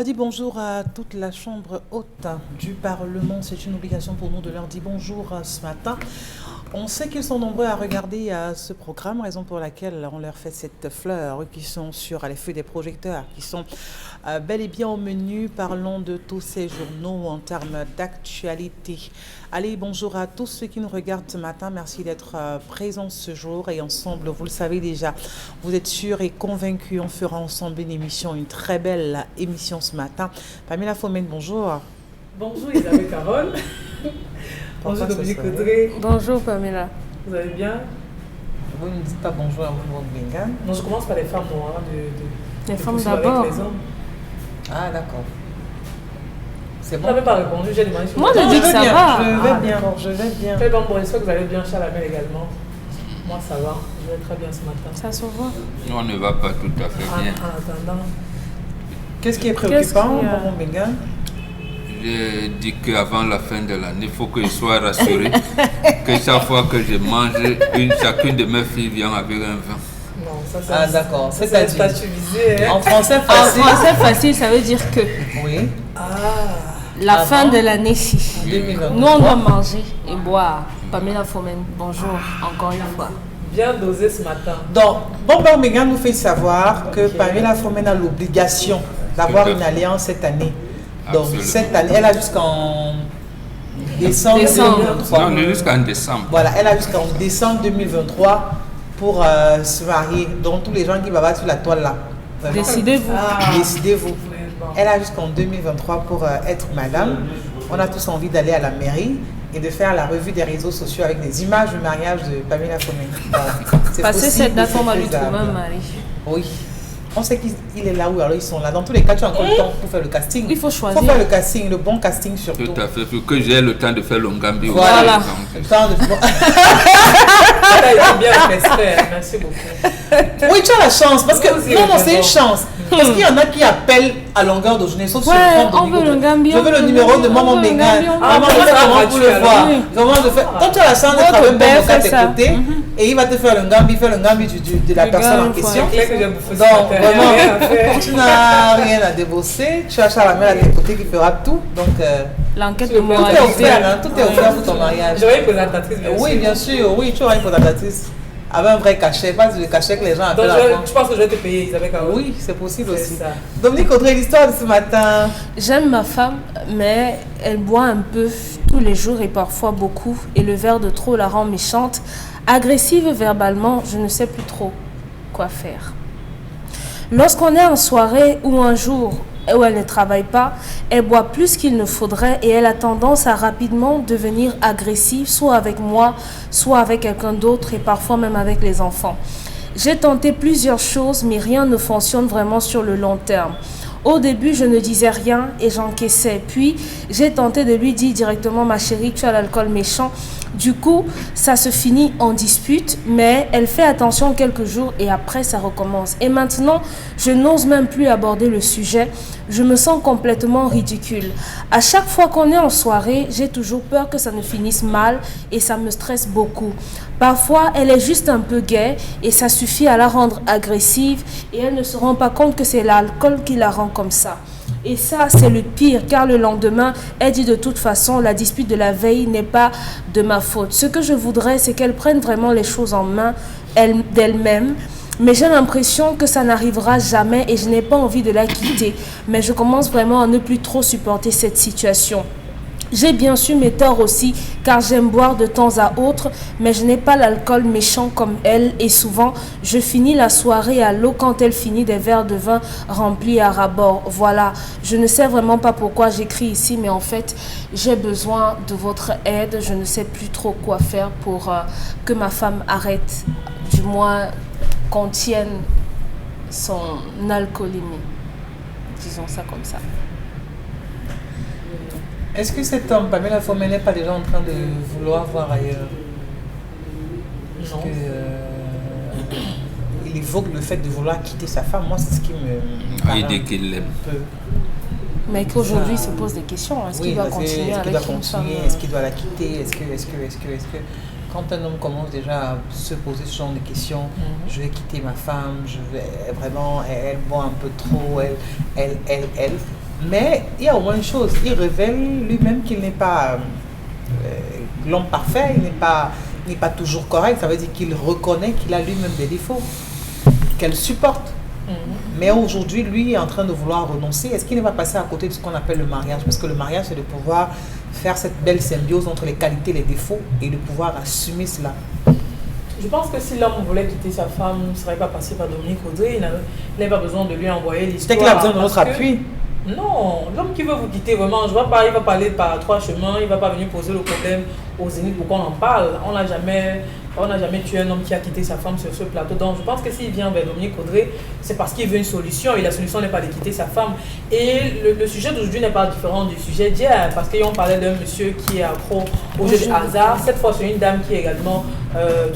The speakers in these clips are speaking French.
dit bonjour à toute la chambre haute du Parlement. C'est une obligation pour nous de leur dire bonjour ce matin. On sait qu'ils sont nombreux à regarder ce programme, raison pour laquelle on leur fait cette fleur, qui sont sur les feux des projecteurs, qui sont bel et bien au menu. Parlons de tous ces journaux en termes d'actualité. Allez, bonjour à tous ceux qui nous regardent ce matin. Merci d'être présents ce jour et ensemble, vous le savez déjà, vous êtes sûrs et convaincus, on fera ensemble une émission, une très belle émission ce matin. Pamela Fomène, bonjour. Bonjour Isabelle Carole. Bonjour Dominique Audrey. Bonjour Pamela. Vous allez bien? Vous ne dites pas bonjour à vous, Bengan. Non, je commence par les femmes noires. Les femmes d'abord. Ah, d'accord. C'est bon. Vous n'avez pas répondu, j'ai demandé. Moi, je dis que ça va. Je vais bien. Très bon, j'espère que vous allez bien, Chalamel également. Moi, ça va. Je vais très bien ce matin. Ça se voit. On ne va pas tout à fait bien. En attendant. Qu'est-ce qui est préoccupant pour mon Bengan? J'ai dit qu'avant la fin de l'année, il faut que je sois rassuré que chaque fois que je mange, chacune de mes filles vient avec un vin. Non, ça c'est. Ah, d'accord. C'est statuvisé. En français En facile. français facile, ça veut dire que Oui. la fin de l'année-ci. 2023. Nous, on doit manger et boire. Pamela Fomène, bonjour encore une fois. Bien dosé ce matin. Donc, Megan nous fait savoir que Pamela Fomène a l'obligation d'avoir une alliance cette année. Donc, Absolument. cette année, elle a jusqu'en décembre 2023. Non, on est jusqu'en décembre. Voilà, elle a jusqu'en décembre 2023 pour se marier. Donc, tous les gens qui battre sur la toile là. vraiment, Décidez-vous. Décidez-vous. Elle a jusqu'en 2023 pour être madame. On a tous envie d'aller à la mairie et de faire la revue des réseaux sociaux avec des images de mariage de Pamela Fomène. Passer possible, cette date, c'est on va lui faisable. trouver un mari. Oui. On sait qu'il est là où alors ils sont là. Dans tous les cas, tu as encore le temps pour faire le casting. Il faut choisir. Il faut faire le casting, le bon casting surtout. Tout à fait, pour que j'ai le temps de faire l'ongambi. Voilà. aussi, Le donc. temps de... Elle a été bien expert. Merci beaucoup. Oui, tu as la chance. Parce que Oui, non, c'est c'est une bon. chance. Parce qu'il y en a qui appellent à longueur de journée, sauf sur Ouais, le compte on veut de le Gambi, Je on veux le veut numéro le de Gambi, Maman on veut le Bengan. Gambi, on Maman veut le Bengan, Gambi. comment vous le voir? Comment le faire? Quand tu as la chance d'être avec père un à tes fait ça. côtés, et il va te faire le Gambi, de la Le personne en Gambi, question. C'est clair que j'ai bouffé ce Donc, matin. Il y a rien à faire. vraiment, tu n'as rien à débosser. Tu as Chalamel à tes côtés qui fera tout. Donc, L'enquête Tout de est tout est moralité. offert, hein, tout est offert pour ton mariage. J'aurais une présentatrice, bien sûr. Oui, bien sûr, oui, tu auras une présentatrice avec un vrai cachet, pas le cachet que les gens Donc, appellent avant. tu penses que je vais te payer, Isabelle Carole? Oui, c'est possible C'est aussi. ça. Dominique Audrey, l'histoire de ce matin. J'aime ma femme, mais elle boit un peu tous les jours et parfois beaucoup. Et le verre de trop la rend méchante, agressive verbalement. Je ne sais plus trop quoi faire. Lorsqu'on est en soirée ou un jour où elle ne travaille pas, elle boit plus qu'il ne faudrait et elle a tendance à rapidement devenir agressive, soit avec moi, soit avec quelqu'un d'autre et parfois même avec les enfants. J'ai tenté plusieurs choses, mais rien ne fonctionne vraiment sur le long terme. Au début, je ne disais rien et j'encaissais. Puis, j'ai tenté de lui dire directement, ma chérie, tu as l'alcool méchant. Du coup, ça se finit en dispute, mais elle fait attention quelques jours et après, ça recommence. Et maintenant, je n'ose même plus aborder le sujet. Je me sens complètement ridicule. À chaque fois qu'on est en soirée, j'ai toujours peur que ça ne finisse mal et ça me stresse beaucoup. Parfois, elle est juste un peu gaie et ça suffit à la rendre agressive et elle ne se rend pas compte que c'est l'alcool qui la rend comme ça. Et ça, c'est le pire, car le lendemain, elle dit de toute façon, la dispute de la veille n'est pas de ma faute. Ce que je voudrais, c'est qu'elle prenne vraiment les choses en main d'elle-même. Mais j'ai l'impression que ça n'arrivera jamais et je n'ai pas envie de la quitter. Mais je commence vraiment à ne plus trop supporter cette situation. J'ai bien sûr mes torts aussi, car j'aime boire de temps à autre, mais je n'ai pas l'alcool méchant comme elle et souvent, je finis la soirée à l'eau quand elle finit des verres de vin remplis à ras-bord. Voilà, je ne sais vraiment pas pourquoi j'écris ici, mais en fait, j'ai besoin de votre aide. Je ne sais plus trop quoi faire pour que ma femme arrête, du moins contienne son alcoolémie. Disons ça comme ça. Est-ce que cet homme, Pamela Fomène, n'est pas déjà en train de vouloir voir ailleurs? Non. Il évoque le fait de vouloir quitter sa femme. Moi, c'est ce qui me parle Il dit qu'il l'aime. un peu. Mais qu'aujourd'hui, il se pose des questions. Est-ce qu'il doit parce que continuer est-ce qu'il avec doit une femme continuer? Est-ce qu'il doit la quitter? Est-ce que quand un homme commence déjà à se poser ce genre de questions, je vais quitter ma femme, je vais vraiment, elle boit un peu trop, elle, Mais il y a au moins une chose, il révèle lui-même qu'il n'est pas l'homme parfait, il n'est pas toujours correct. Ça veut dire qu'il reconnaît qu'il a lui-même des défauts, qu'elle supporte. Mais aujourd'hui, lui est en train de vouloir renoncer. Est-ce qu'il ne va passer à côté de ce qu'on appelle le mariage? Parce que le mariage, c'est de pouvoir faire cette belle symbiose entre les qualités et les défauts et de pouvoir assumer cela. Je pense que si l'homme voulait quitter sa femme, il ne serait pas passé par Dominique Audrey. Il n'avait pas besoin de lui envoyer l'histoire. C'est qu'il a besoin de notre appui. Non, l'homme qui veut vous quitter, vraiment, je vois pas, il va parler par 3 chemins, il ne va pas venir poser le problème aux Zénith pour qu'on en parle. On n'a jamais tué un homme qui a quitté sa femme sur ce plateau. Donc je pense que s'il vient vers Dominique Audrey, c'est parce qu'il veut une solution et la solution n'est pas de quitter sa femme. Et le sujet d'aujourd'hui n'est pas différent du sujet d'hier parce qu'on parlait d'un monsieur qui est accro au jeu de hasard. Cette fois, c'est une dame qui est également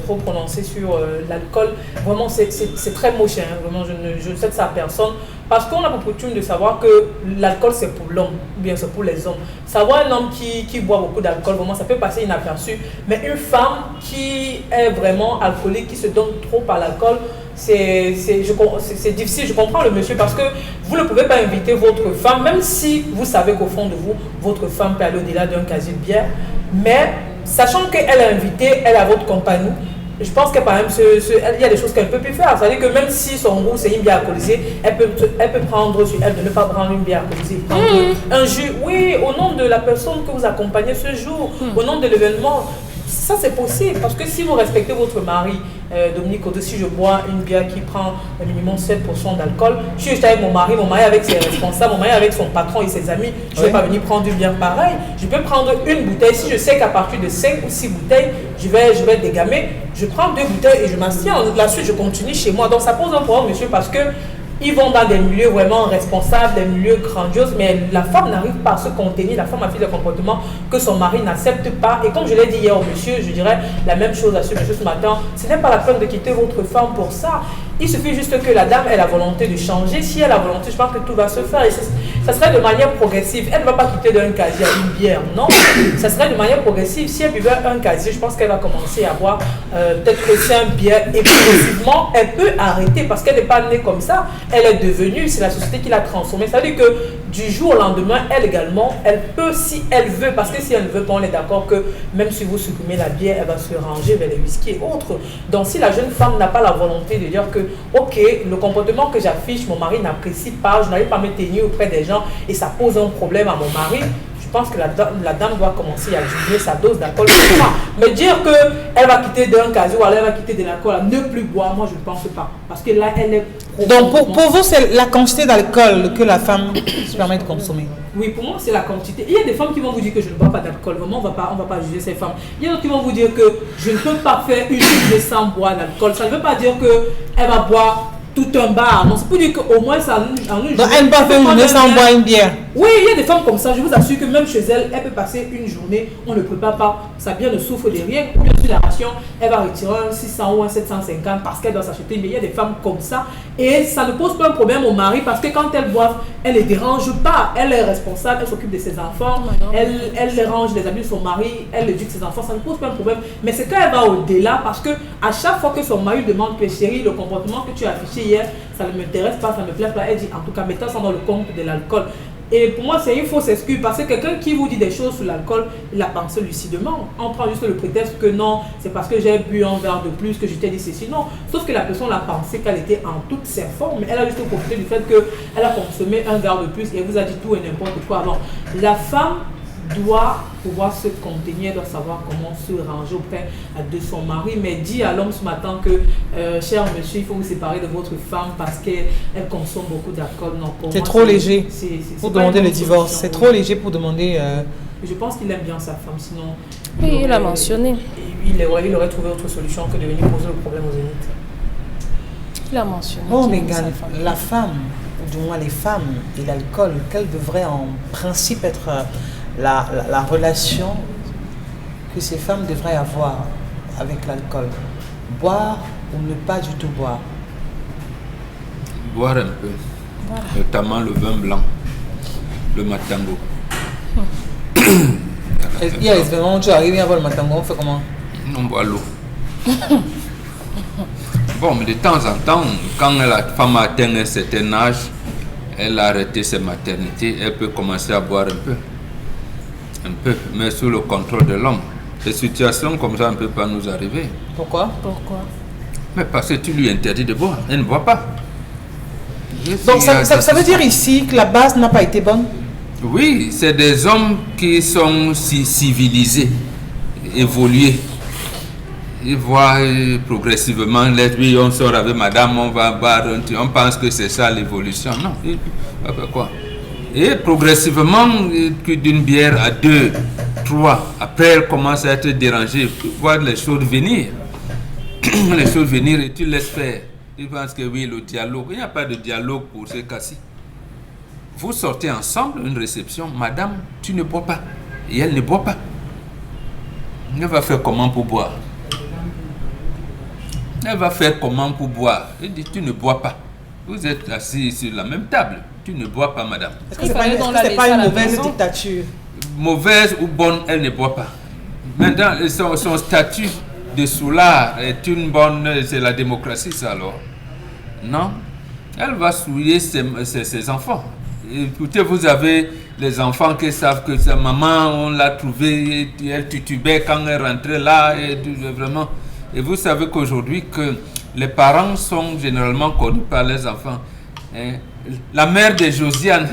trop prononcée sur l'alcool. Vraiment, c'est très moche. Hein. Vraiment, je ne sais de sa personne. Parce qu'on a pour coutume de savoir que l'alcool c'est pour l'homme, ou bien c'est pour les hommes. Savoir un homme qui boit beaucoup d'alcool, vraiment ça peut passer inaperçu. Mais une femme qui est vraiment alcoolique, qui se donne trop à l'alcool, c'est difficile. Je comprends le monsieur parce que vous ne pouvez pas inviter votre femme, même si vous savez qu'au fond de vous, votre femme peut aller au-delà d'un casier de bière. Mais sachant qu'elle est invitée, elle a votre compagnie. Je pense que par exemple, il y a des choses qu'elle ne peut plus faire. C'est-à-dire que même si son goût c'est une bière alcoolisée, elle peut prendre sur elle de ne pas prendre une bière alcoolisée. Prendre un jus, oui, au nom de la personne que vous accompagnez ce jour, au nom de l'événement. Ça c'est possible parce que si vous respectez votre mari, Dominique Audrey, si je bois une bière qui prend un minimum 7% d'alcool, je suis juste avec mon mari avec ses responsables, mon mari avec son patron et ses amis, je ne vais pas venir prendre une bière pareille. Je peux prendre une bouteille, si je sais qu'à partir de 5 ou 6 bouteilles, je vais dégamer, je prends 2 bouteilles et je m'assieds. La suite, je continue chez moi. Donc ça pose un problème, monsieur, parce que ils vont dans des milieux vraiment responsables, des milieux grandioses, mais la femme n'arrive pas à se contenir, la femme a fait des comportements que son mari n'accepte pas. Et comme je l'ai dit hier au monsieur, je dirais la même chose à ce monsieur ce matin, ce n'est pas la peine de quitter votre femme pour ça. Il suffit juste que la dame ait la volonté de changer. Si elle a la volonté, je pense que tout va se faire. Et ça serait de manière progressive. Elle ne va pas quitter d'un casier à une bière, non. Ça serait de manière progressive. Si elle buvait un casier, je pense qu'elle va commencer à boire peut-être 5 bières. Et progressivement, elle peut arrêter parce qu'elle n'est pas née comme ça. Elle est devenue, c'est la société qui l'a transformée. Ça veut dire que du jour au lendemain, elle également, elle peut si elle veut. Parce que si elle ne veut pas, on est d'accord que même si vous supprimez la bière, elle va se ranger vers les whisky et autres. Donc si la jeune femme n'a pas la volonté de dire que ok, le comportement que j'affiche, mon mari n'apprécie pas, je n'arrive pas à me tenir auprès des gens et ça pose un problème à mon mari. Je pense que la dame doit commencer à diminuer sa dose d'alcool. Mais dire qu'elle va quitter d'un casier ou elle va quitter de l'alcool, ne plus boire, moi je ne pense pas. Parce que là, elle est... Donc pour vous, c'est la quantité d'alcool que la femme se permet de consommer? Oui, pour moi, c'est la quantité. Il y a des femmes qui vont vous dire que je ne bois pas d'alcool. Vraiment, on va pas juger ces femmes. Il y a d'autres qui vont vous dire que je ne peux pas faire une journée sans boire d'alcool. Ça ne veut pas dire qu'elle va boire tout un bar. Non, c'est pour dire qu'au moins ça en une journée. Donc elle ne peut pas faire une journée sans boire une bière. Oui, il y a des femmes comme ça. Je vous assure que même chez elle, elle peut passer une journée, on ne prépare pas. Sa bière ne souffre de rien. Bien sûr, la ration, elle va retirer un 600 ou un 750 parce qu'elle doit s'acheter. Mais il y a des femmes comme ça. Et ça ne pose pas un problème au mari parce que quand elle boit, elle ne les dérange pas. Elle est responsable, elle s'occupe de ses enfants. Elle range les habits de son mari, elle éduque ses enfants. Ça ne pose pas un problème. Mais c'est quand elle va au-delà parce que à chaque fois que son mari demande que chérie, le comportement que tu as affiché hier, ça ne m'intéresse pas, ça ne me plaît pas. Elle dit en tout cas, mettons ça dans le compte de l'alcool. Et pour moi, c'est une fausse excuse parce que quelqu'un qui vous dit des choses sur l'alcool, il a pensé lucidement. On prend juste le prétexte que non, c'est parce que j'ai bu un verre de plus que je t'ai dit ceci. Non, sauf que la personne a pensé qu'elle était en toutes ses formes. Elle a juste profité du fait qu'elle a consommé un verre de plus et elle vous a dit tout et n'importe quoi. Alors, la femme doit pouvoir se contenir, doit savoir comment se ranger auprès de son mari, mais dit à l'homme ce matin que cher monsieur, il faut vous séparer de votre femme parce qu'elle consomme beaucoup d'alcool. Non, c'est trop léger pour demander le divorce. C'est trop léger pour demander. Je pense qu'il aime bien sa femme, sinon. Oui, il a mentionné. Il aurait trouvé autre solution que de venir poser le problème aux Zénith. Il a mentionné. Oh, Mégane, la femme, ou du moins les femmes et l'alcool, quelle devrait en principe être la relation que ces femmes devraient avoir avec l'alcool? Boire ou ne pas du tout boire? Boire un peu, voilà. Notamment le vin blanc, le matango. Il y a des événements où tu arrives à boire le matango, on fait comment? On boit l'eau. Bon, mais de temps en temps, quand la femme atteint un certain âge, elle a arrêté ses maternités, elle peut commencer à boire un peu, mais sous le contrôle de l'homme. Des situations comme ça ne peuvent pas nous arriver. Pourquoi? Mais parce que tu lui interdis de boire, elle ne boit pas. Donc ça veut dire ici que la base n'a pas été bonne? Oui, c'est des hommes qui sont civilisés, évolués. Ils voient progressivement, oui, on sort avec madame, on va boire, on pense que c'est ça l'évolution. Non, quoi. Et progressivement, d'une bière à 2, 3, après elle commence à être dérangée, voir les choses venir. Les choses venir et tu laisses faire. Tu penses que oui, le dialogue, il n'y a pas de dialogue pour ce cas-ci. Vous sortez ensemble, une réception, madame, tu ne bois pas. Et elle ne boit pas. Elle va faire comment pour boire? Elle va faire comment pour boire? Elle dit, tu ne bois pas. Vous êtes assis sur la même table. Tu ne bois pas, madame. Est-ce que ce n'est pas une mauvaise dictature? Mauvaise ou bonne, elle ne boit pas. Maintenant, son statut de soulard est une bonne... C'est la démocratie, ça, alors. Non? Elle va souiller ses enfants. Écoutez, vous avez les enfants qui savent que sa maman, on l'a trouvée, elle titubait quand elle rentrait là, et vraiment. Et vous savez qu'aujourd'hui, que les parents sont généralement connus par les enfants. La mère de Josiane,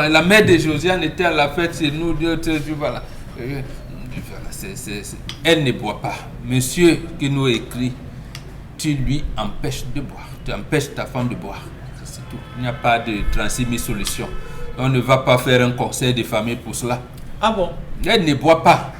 la mère de Josiane était à la fête chez nous, voilà. Elle ne boit pas. Monsieur qui nous écrit, tu lui empêches de boire. Tu empêches ta femme de boire. C'est tout. Il n'y a pas de 36 000 solutions. On ne va pas faire un conseil de famille pour cela. Ah bon? Elle ne boit pas.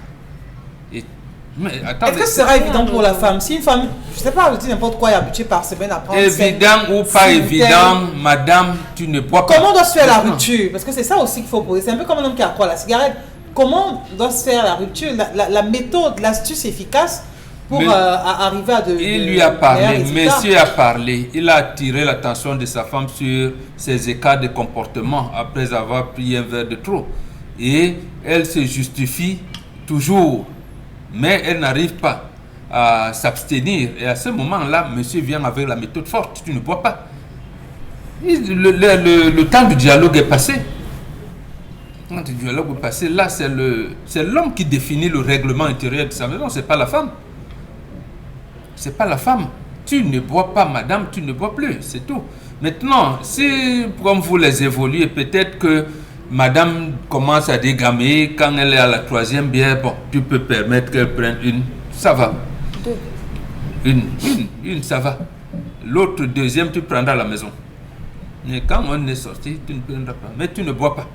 Mais attendez, est-ce que ce sera évident pour la femme? Si une femme, je ne sais pas, dit n'importe quoi, est habituée par semaine à prendre... Évident ou pas évident, madame, tu ne bois pas. Comment doit se faire la rupture? Parce que c'est ça aussi qu'il faut poser. C'est un peu comme un homme qui a quoi, la cigarette. Comment doit se faire la rupture? La méthode, l'astuce efficace pour arriver à Il lui a parlé, monsieur a parlé, il a attiré l'attention de sa femme sur ses écarts de comportement après avoir pris un verre de trop. Et elle se justifie toujours, mais elle n'arrive pas à s'abstenir. Et à ce moment-là, monsieur vient avec la méthode forte, tu ne bois pas. Le temps du dialogue est passé. Le temps du dialogue est passé. Là, c'est l'homme qui définit le règlement intérieur de sa maison, c'est pas la femme. C'est pas la femme. Tu ne bois pas, madame, tu ne bois plus, c'est tout. Maintenant, si, comme vous les évoluez, peut-être que madame commence à dégamer, quand elle est à la 3e bière, bon, tu peux permettre qu'elle prenne une, ça va. Une, ça va. L'autre 2e, tu prendras à la maison. Mais quand on est sorti, tu ne prendras pas. Mais tu ne bois pas.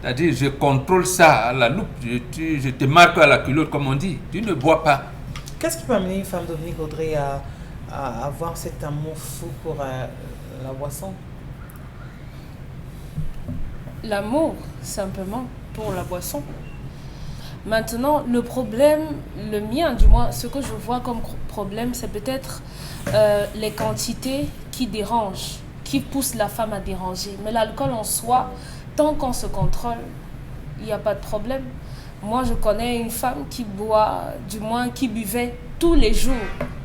C'est-à-dire, je contrôle ça à la loupe, je te marque à la culotte, comme on dit. Tu ne bois pas. Qu'est-ce qui peut amener une femme, Dominique Audrey, à avoir cet amour fou pour la boisson? L'amour, simplement, pour la boisson. Maintenant, le problème, le mien du moins, ce que je vois comme problème, c'est peut-être les quantités qui dérangent, qui poussent la femme à déranger. Mais l'alcool en soi, tant qu'on se contrôle, il n'y a pas de problème. Moi, je connais une femme qui boit, du moins qui buvait tous les jours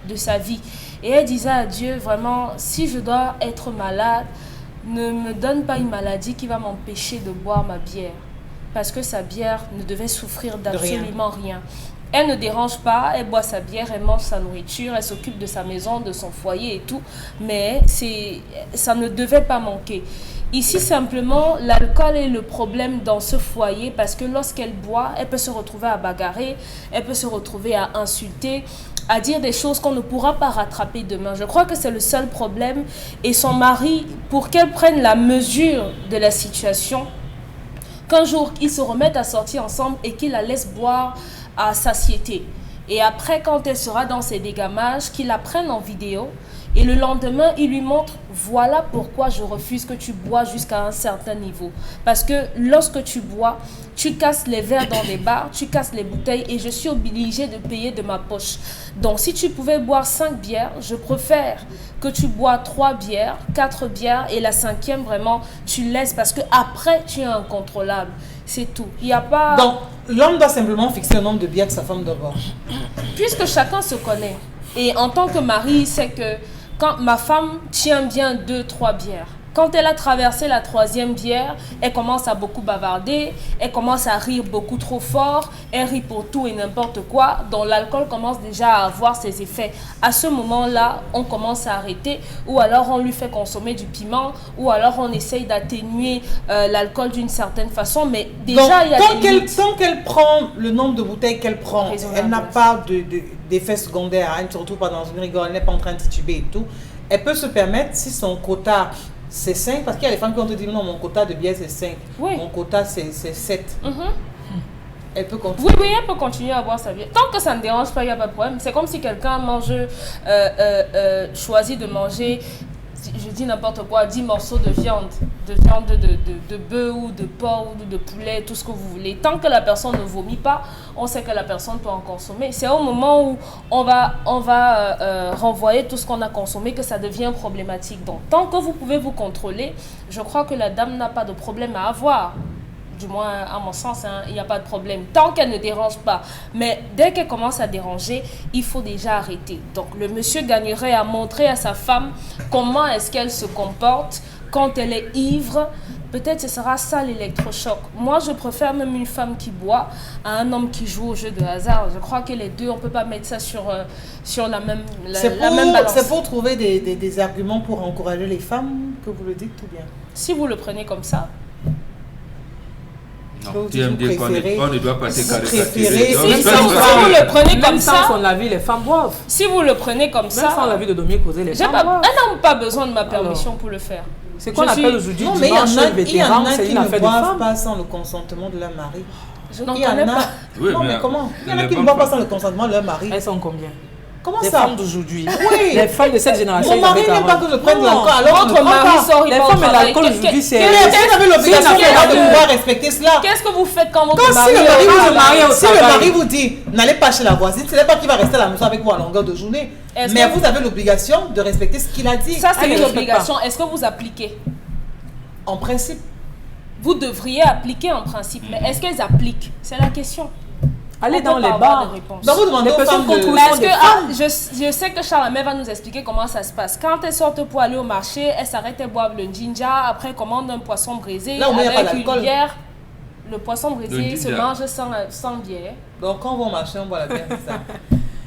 de sa vie. Et elle disait à Dieu, vraiment, si je dois être malade, ne me donne pas une maladie qui va m'empêcher de boire ma bière. Parce que sa bière ne devait souffrir d'absolument rien. Elle ne dérange pas, elle boit sa bière, elle mange sa nourriture, elle s'occupe de sa maison, de son foyer et tout. Mais ça ne devait pas manquer. Ici, simplement, l'alcool est le problème dans ce foyer parce que lorsqu'elle boit, elle peut se retrouver à bagarrer, elle peut se retrouver à insulter, à dire des choses qu'on ne pourra pas rattraper demain. Je crois que c'est le seul problème. Et son mari, pour qu'elle prenne la mesure de la situation, qu'un jour, ils se remettent à sortir ensemble et qu'il la laisse boire à satiété. Et après, quand elle sera dans ses dégamages, qu'il la prenne en vidéo. Et le lendemain, il lui montre, voilà pourquoi je refuse que tu bois jusqu'à un certain niveau. Parce que lorsque tu bois, tu casses les verres dans les bars, tu casses les bouteilles et je suis obligée de payer de ma poche. Donc si tu pouvais boire 5 bières, je préfère que tu bois 3 bières, 4 bières et la 5e, vraiment, tu laisses parce que après tu es incontrôlable. C'est tout. Il n'y a pas... Donc, l'homme doit simplement fixer le nombre de bières que sa femme doit boire. Puisque chacun se connaît. Et en tant que mari, il sait que quand ma femme tient bien 2-3 bières, Quand elle a traversé la 3e bière, elle commence à beaucoup bavarder, elle commence à rire beaucoup trop fort, elle rit pour tout et n'importe quoi, donc l'alcool commence déjà à avoir ses effets. À ce moment-là, on commence à arrêter, ou alors on lui fait consommer du piment, ou alors on essaye d'atténuer l'alcool d'une certaine façon, mais déjà Donc, il y a des limites. tant qu'elle prend le nombre de bouteilles qu'elle prend, Raisonnable. elle n'a pas d'effet secondaire, elle ne se retrouve pas dans une rigole, elle n'est pas en train de tituber et tout, elle peut se permettre, si son quota c'est 5, parce qu'il y a des femmes qui vont te dire non, mon quota de bière c'est 5, Oui. mon quota c'est 7. Mhm. Elle peut continuer. Oui, oui, elle peut continuer à boire sa bière. Tant que ça ne dérange pas, il n'y a pas de problème. C'est comme si quelqu'un choisit de manger, je dis n'importe quoi, 10 morceaux de viande de bœuf ou de porc ou de poulet, tout ce que vous voulez. Tant que la personne ne vomit pas, on sait que la personne peut en consommer. C'est au moment où on va renvoyer tout ce qu'on a consommé que ça devient problématique. Donc, tant que vous pouvez vous contrôler, je crois que la dame n'a pas de problème à avoir. Du moins, à mon sens, il n'y a pas de problème. Tant qu'elle ne dérange pas. Mais dès qu'elle commence à déranger, il faut déjà arrêter. Donc, le monsieur gagnerait à montrer à sa femme comment est-ce qu'elle se comporte quand elle est ivre. Peut-être ce sera ça l'électrochoc. Moi, je préfère même une femme qui boit à un homme qui joue au jeu de hasard. Je crois que les deux, on ne peut pas mettre ça sur la même balance. C'est pour trouver des arguments pour encourager les femmes que vous le dites tout bien. Si vous le prenez comme ça, Non, tu aimes dire qu'on ne doit pas se préférez- caricaturer. si Même vous sans- le prenez comme Même sans ça, son avis, les femmes boivent. si vous le prenez comme Même ça, sans l'avis de Dominique Causé, les j'ai femmes pas, boivent. elle n'a pas besoin de ma permission pour le faire. C'est qu'on Je suis- appelle aujourd'hui Non, mais il y en dimanche a, il y en vétéran, a c'est qui une ne affaire de boivent femmes. pas sans le consentement de leur mari. Je n'en Il y en connais a. pas. Oui, non, mais mais comment? Il y en a les qui ne bonnes boivent pas femmes. sans le consentement de leur mari. Elles sont combien? Comment Les ça? femmes d'aujourd'hui. Oui. Les femmes de cette génération. Mon mari Isabelle n'aime pas Caron. que je prenne de Non. l'alcool, alors on ne Votre prend mari pas. sort, il Les va au femmes et travail. l'alcool aujourd'hui, c'est... Mais vous avez l'obligation C'est une affaire de de- pouvoir respecter cela. Qu'est-ce que vous faites quand votre Quand mari si le est mari, au vous, travail? au si le travail. mari vous dit n'allez pas chez la voisine, ce n'est pas qu'il va rester à la maison avec vous à longueur de journée. Est-ce Mais que vous avez l'obligation de respecter ce qu'il a dit. Ça, c'est Elle ne une respecte obligation. Est-ce que vous appliquez? En principe. Vous devriez appliquer en principe. Mais est-ce qu'elles appliquent? C'est la question. Allez On dans peut les pas avoir bars. de réponse. Donc vous demandez Les aux personnes femmes de... qu'on Mais est-ce des que je sais que Charles-Amé va nous expliquer comment ça se passe. Quand elles sortent pour aller au marché, elles s'arrêtent et boivent le ginger, après elles commandent un poisson braisé Là où il n'y a pas avec une d'alcool. bière. Le poisson braisé Le se ginger. mange sans bière. Donc quand on va au marché, on boit la bière, c'est ça.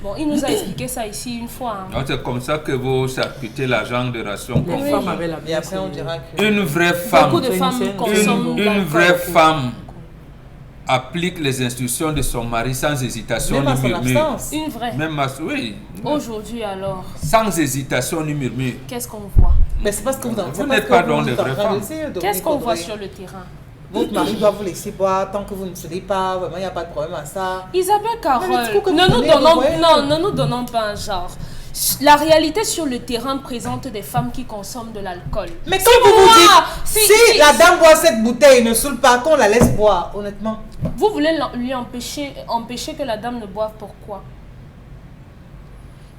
Bon, il nous a expliqué ça ici une fois. Hein. Donc, c'est comme ça que vous charcutez l'argent de ration. Les Oui. femmes avaient la Et bière. après, on dira que... Une vraie Beaucoup femme, de femmes Une- consomment de une l'alcool. vraie femme applique les instructions de son mari sans hésitation Même à ni son murmure. absence. Une vraie. Même oui, Aujourd'hui alors, sans hésitation ni murmure. qu'est-ce qu'on voit? Mais c'est parce que vous en Vous n'êtes pas dans les vraies femmes. Qu'est-ce qu'on voit sur le terrain? Votre mari doit vous laisser boire tant que vous ne cédez pas. Vraiment, il n'y a pas de problème à ça. Isabelle Carole, Mais le discours que vous ne nous donnez, vous donnons, voyez. ne nous donnons pas un genre. La réalité sur le terrain présente des femmes qui consomment de l'alcool. Mais quand Si vous vous moi, dites, si la dame boit cette bouteille, ne saoule pas, qu'on la laisse boire, honnêtement. Vous voulez lui empêcher que la dame ne boive, pourquoi?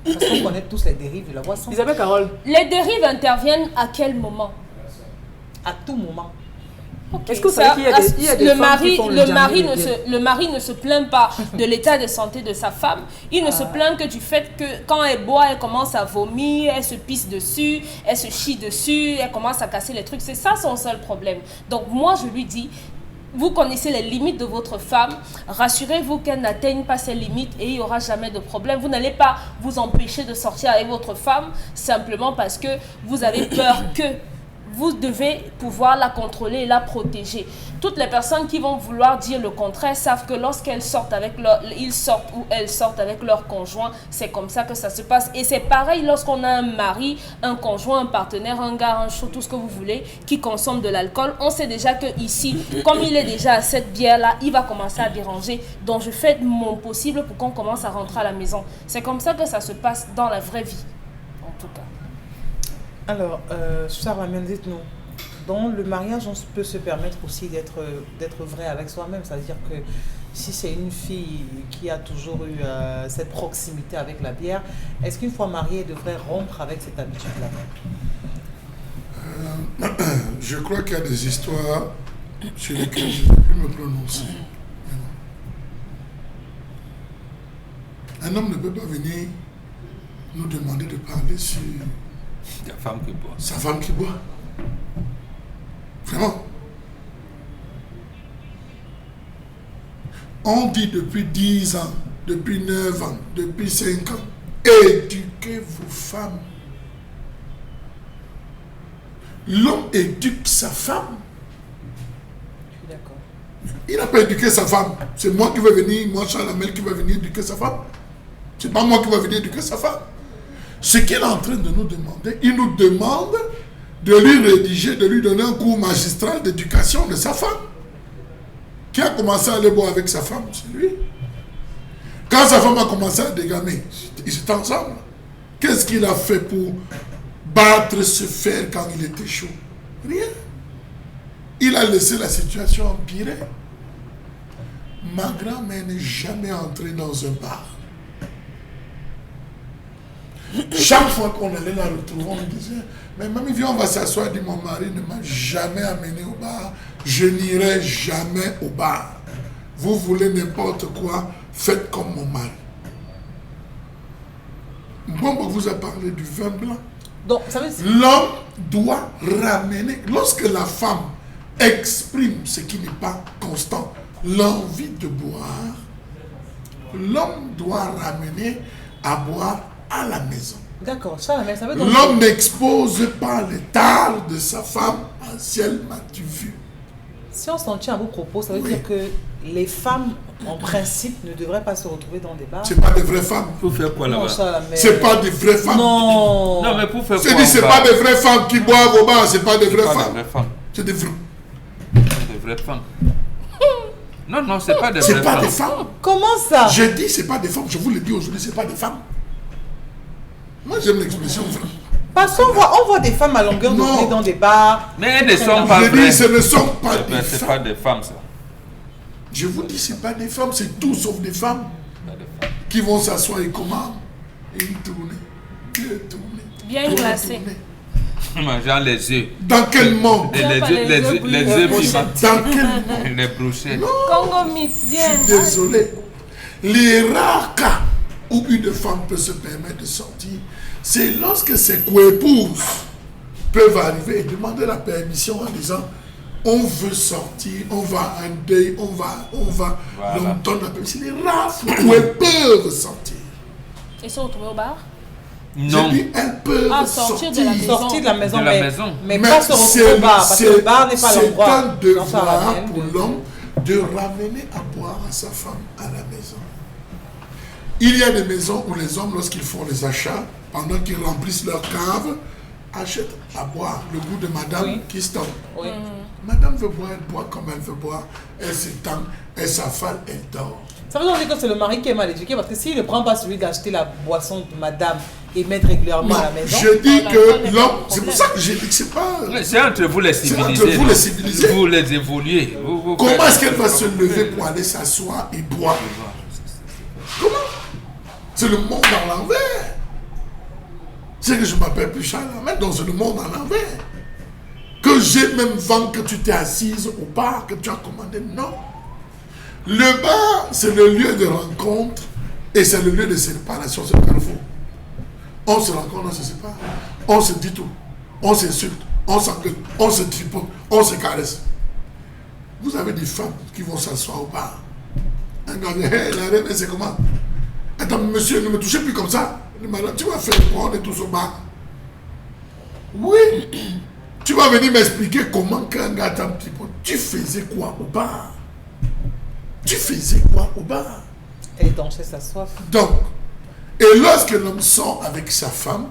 Parce qu'on connaît tous les dérives de la boisson. Isabelle Carole, Les dérives interviennent à quel moment? À tout moment. est-ce que vous savez qu'il y a des, il y a des le femmes mari, qui font le, le mari jamie ne se, le mari ne se plaint pas de l'état de santé de sa femme. Il ne se plaint que du fait que quand elle boit, elle commence à vomir, elle se pisse dessus, elle se chie dessus, elle commence à casser les trucs. C'est ça son seul problème. Donc moi, je lui dis, vous connaissez les limites de votre femme, rassurez-vous qu'elle n'atteigne pas ces limites et il n'y aura jamais de problème. Vous n'allez pas vous empêcher de sortir avec votre femme simplement parce que vous avez peur que... Vous devez pouvoir la contrôler et la protéger. Toutes les personnes qui vont vouloir dire le contraire savent que lorsqu'elles sortent avec ils sortent ou elles sortent avec leur conjoint, c'est comme ça que ça se passe. Et c'est pareil lorsqu'on a un mari, un conjoint, un partenaire, un gars, un chou, tout ce que vous voulez, qui consomme de l'alcool. On sait déjà que ici, comme il est déjà à cette bière-là, il va commencer à déranger. Donc je fais mon possible pour qu'on commence à rentrer à la maison. C'est comme ça que ça se passe dans la vraie vie, en tout cas. Alors, Charles, dites-nous, dans le mariage, on peut se permettre aussi d'être vrai avec soi-même. C'est-à-dire que si c'est une fille qui a toujours eu cette proximité avec la bière, est-ce qu'une fois mariée, elle devrait rompre avec cette habitude-là? Je crois qu'il y a des histoires sur lesquelles je ne peux plus me prononcer. Un homme ne peut pas venir nous demander de parler sur La femme qui boit. sa femme qui boit. Vraiment. On dit depuis 10 ans, depuis 9 ans, depuis 5 ans, éduquez vos femmes. L'homme éduque sa femme. Je suis d'accord. Il n'a pas éduqué sa femme. C'est moi qui vais venir, moi Charles Amel qui va venir éduquer sa femme. C'est pas moi qui vais venir éduquer sa femme. Ce qu'il est en train de nous demander, il nous demande de lui rédiger, de lui donner un cours magistral d'éducation de sa femme. Qui a commencé à aller boire avec sa femme, c'est lui. Quand sa femme a commencé à dégamer, ils étaient ensemble. Qu'est-ce qu'il a fait pour battre ce fer quand il était chaud? Rien. Il a laissé la situation empirer. Ma grand-mère n'est jamais entrée dans un bar. Chaque fois qu'on allait la retrouver, on lui disait, mais mamie, viens, on va s'asseoir. Elle dit, mon mari ne m'a jamais amené au bar. Je n'irai jamais au bar. Vous voulez n'importe quoi, faites comme mon mari. Bon, on vous a parlé du vin blanc. Donc, ça veut dire... L'homme doit ramener, lorsque la femme exprime ce qui n'est pas constant, l'envie de boire, l'homme doit ramener à boire à la maison. D'accord, ça veut donc... L'homme n'expose pas les tares de sa femme à ciel m'as-tu vu. Si on s'en tient à vos propos, ça veut dire que les femmes, en principe, ne devraient pas se retrouver dans des bars. C'est pas des vraies femmes. Pour faire quoi là-bas? C'est pas des vraies femmes. Non. Non, mais pour faire quoi? C'est pas des vraies femmes qui boivent au bar, c'est pas des vraies femmes. C'est des vraies. Des vraies femmes. Non, non, c'est pas des vraies femmes. C'est pas des femmes. Comment ça? Je dis c'est pas des femmes. Je vous le dis aujourd'hui, c'est pas des femmes. Moi j'aime l'expression vraie. Parce qu'on voit des femmes à longueur de journée dans des bars. Mais elles ne sont pas Je vraies. dis ce ne sont pas des C'est femmes. pas des femmes ça. Je vous dis c'est pas des femmes, c'est tout sauf des femmes Pas des femmes. qui vont s'asseoir et commandent une tournée, deux tournées. Bien glacé. Mangeant les œufs. Dans quel monde? Et les œufs vivants. Dans quel monde? Les brochettes. Congo Meat, Je bien. suis désolé. Les rares cas où une femme peut se permettre de sortir, c'est lorsque ses coépouses peuvent arriver et demander la permission en disant on veut sortir, on va à un deuil, on va, Voilà. on donne la permission. C'est les rares fois où elles peuvent sortir. Ils sont retrouvés au bar? Non. Je dis elles peuvent sortir de la maison. Sortir de la maison, De la maison. mais pas se retrouver au bar. Parce que le bar n'est pas l'endroit. C'est un dans sa devoir ramène pour de- l'homme de ramener à boire à sa femme à la maison. Il y a des maisons où les hommes, lorsqu'ils font les achats, pendant qu'ils remplissent leur cave, achètent à boire le goût de madame Oui. qui se tend. Oui. Madame veut boire, elle boit comme elle veut boire, elle s'étend, elle s'affale, elle dort. Ça veut donc dire que c'est le mari qui est mal éduqué parce que s'il ne prend pas celui d'acheter la boisson de madame et mettre régulièrement à la maison. Je dis la femme que n'est l'homme, pas c'est le pour ça que j'ai dit que c'est pas... C'est entre vous les C'est entre civilisés. vous non? les civilisés. Vous les évoluez. Vous Comment faites- est-ce qu'elle va se lever pour aller s'asseoir et boire? Comment? C'est le monde à l'envers. C'est que je m'appelle plus Charles Hamel, donc c'est le monde à l'envers. Que j'ai même vent que tu t'es assise au bar, que tu as commandé. Non. Le bar, c'est le lieu de rencontre et c'est le lieu de séparation, c'est le carrefour. On se rencontre, on se sépare. On se dit tout. On s'insulte. On s'engueule. On se tripote. On se caresse. Vous avez des femmes qui vont s'asseoir au bar. Un gars dit, hey, la reine, c'est comment? Attends, monsieur, ne me touchez plus comme ça. Madame, tu vas faire quoi? On est tous au bar. Oui. Tu vas venir m'expliquer comment qu'un gars t'a un petit peu. Tu faisais quoi au bar? Tu faisais quoi au bar? Elle étanchait sa soif. Donc, et lorsque l'homme sort avec sa femme,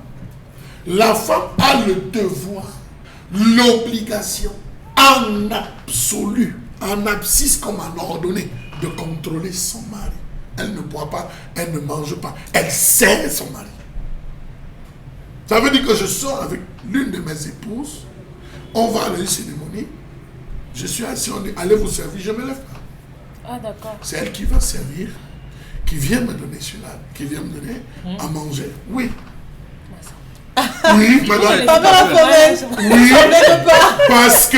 la femme a le devoir, l'obligation, en absolu, en abscisse comme en ordonnée, de contrôler son mari. Elle ne boit pas, elle ne mange pas, elle sert son mari. Ça veut dire que je sors avec l'une de mes épouses, on va à une cérémonie, je suis assis, on dit allez vous servir, je ne me lève pas. Ah, d'accord. C'est elle qui va servir, qui vient me donner cela, qui vient me donner à manger. Oui. Oui, madame. Pas dans la femelle. Oui, pas. parce que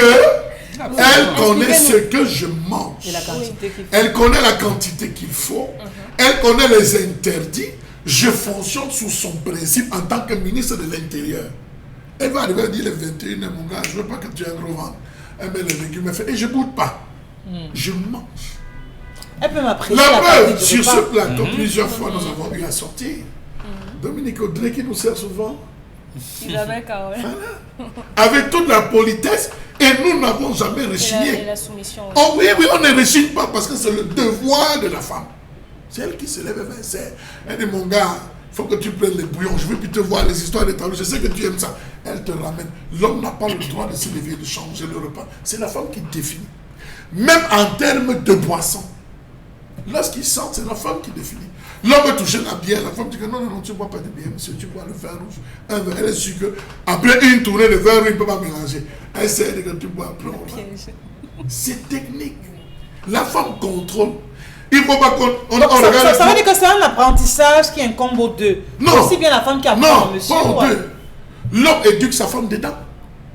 elle connaît ce que je mange. Et la quantité qu'il faut. Elle connaît la quantité qu'il faut. Elle connaît les interdits. Je fonctionne sous son principe en tant que ministre de l'Intérieur. Elle va arriver à dire les 21, mon gars, je ne veux pas que tu aies un gros ventre. Elle met les légumes, elle fait, et je ne boude pas. Je mange. Elle peut m'apprécier. La preuve, partie du sur repas. ce plateau, plusieurs fois, nous avons eu à sortir. Dominique Audrey qui nous sert souvent. Isabelle Carole. Avec toute la politesse, et nous n'avons jamais Et rechigné. la soumission. Oh oui, on ne rechigne pas parce que c'est le devoir de la femme. C'est elle qui se lève et fait, elle dit, mon gars, il faut que tu prennes les bouillons, je veux plus te voir les histoires des tableaux, je sais que tu aimes ça. Elle te ramène. L'homme n'a pas le droit de se lever et de changer le repas. C'est la femme qui définit. Même en termes de boisson. Lorsqu'ils sortent, c'est la femme qui définit. L'homme veut toucher la bière, la femme dit que non, tu ne bois pas de bière, monsieur, tu bois le vin rouge. Un verre, elle est sûre qu'après une tournée, le vin rouge, il ne peut pas mélanger. Elle sait que tu bois après. C'est technique. La femme contrôle. Il ne faut pas qu'on regarde. Ça veut dire que c'est un apprentissage qui incombe aux deux. Non. Aussi bien la femme qui apprend, Non, monsieur. pas aux Ouais. deux. L'homme éduque sa femme dedans.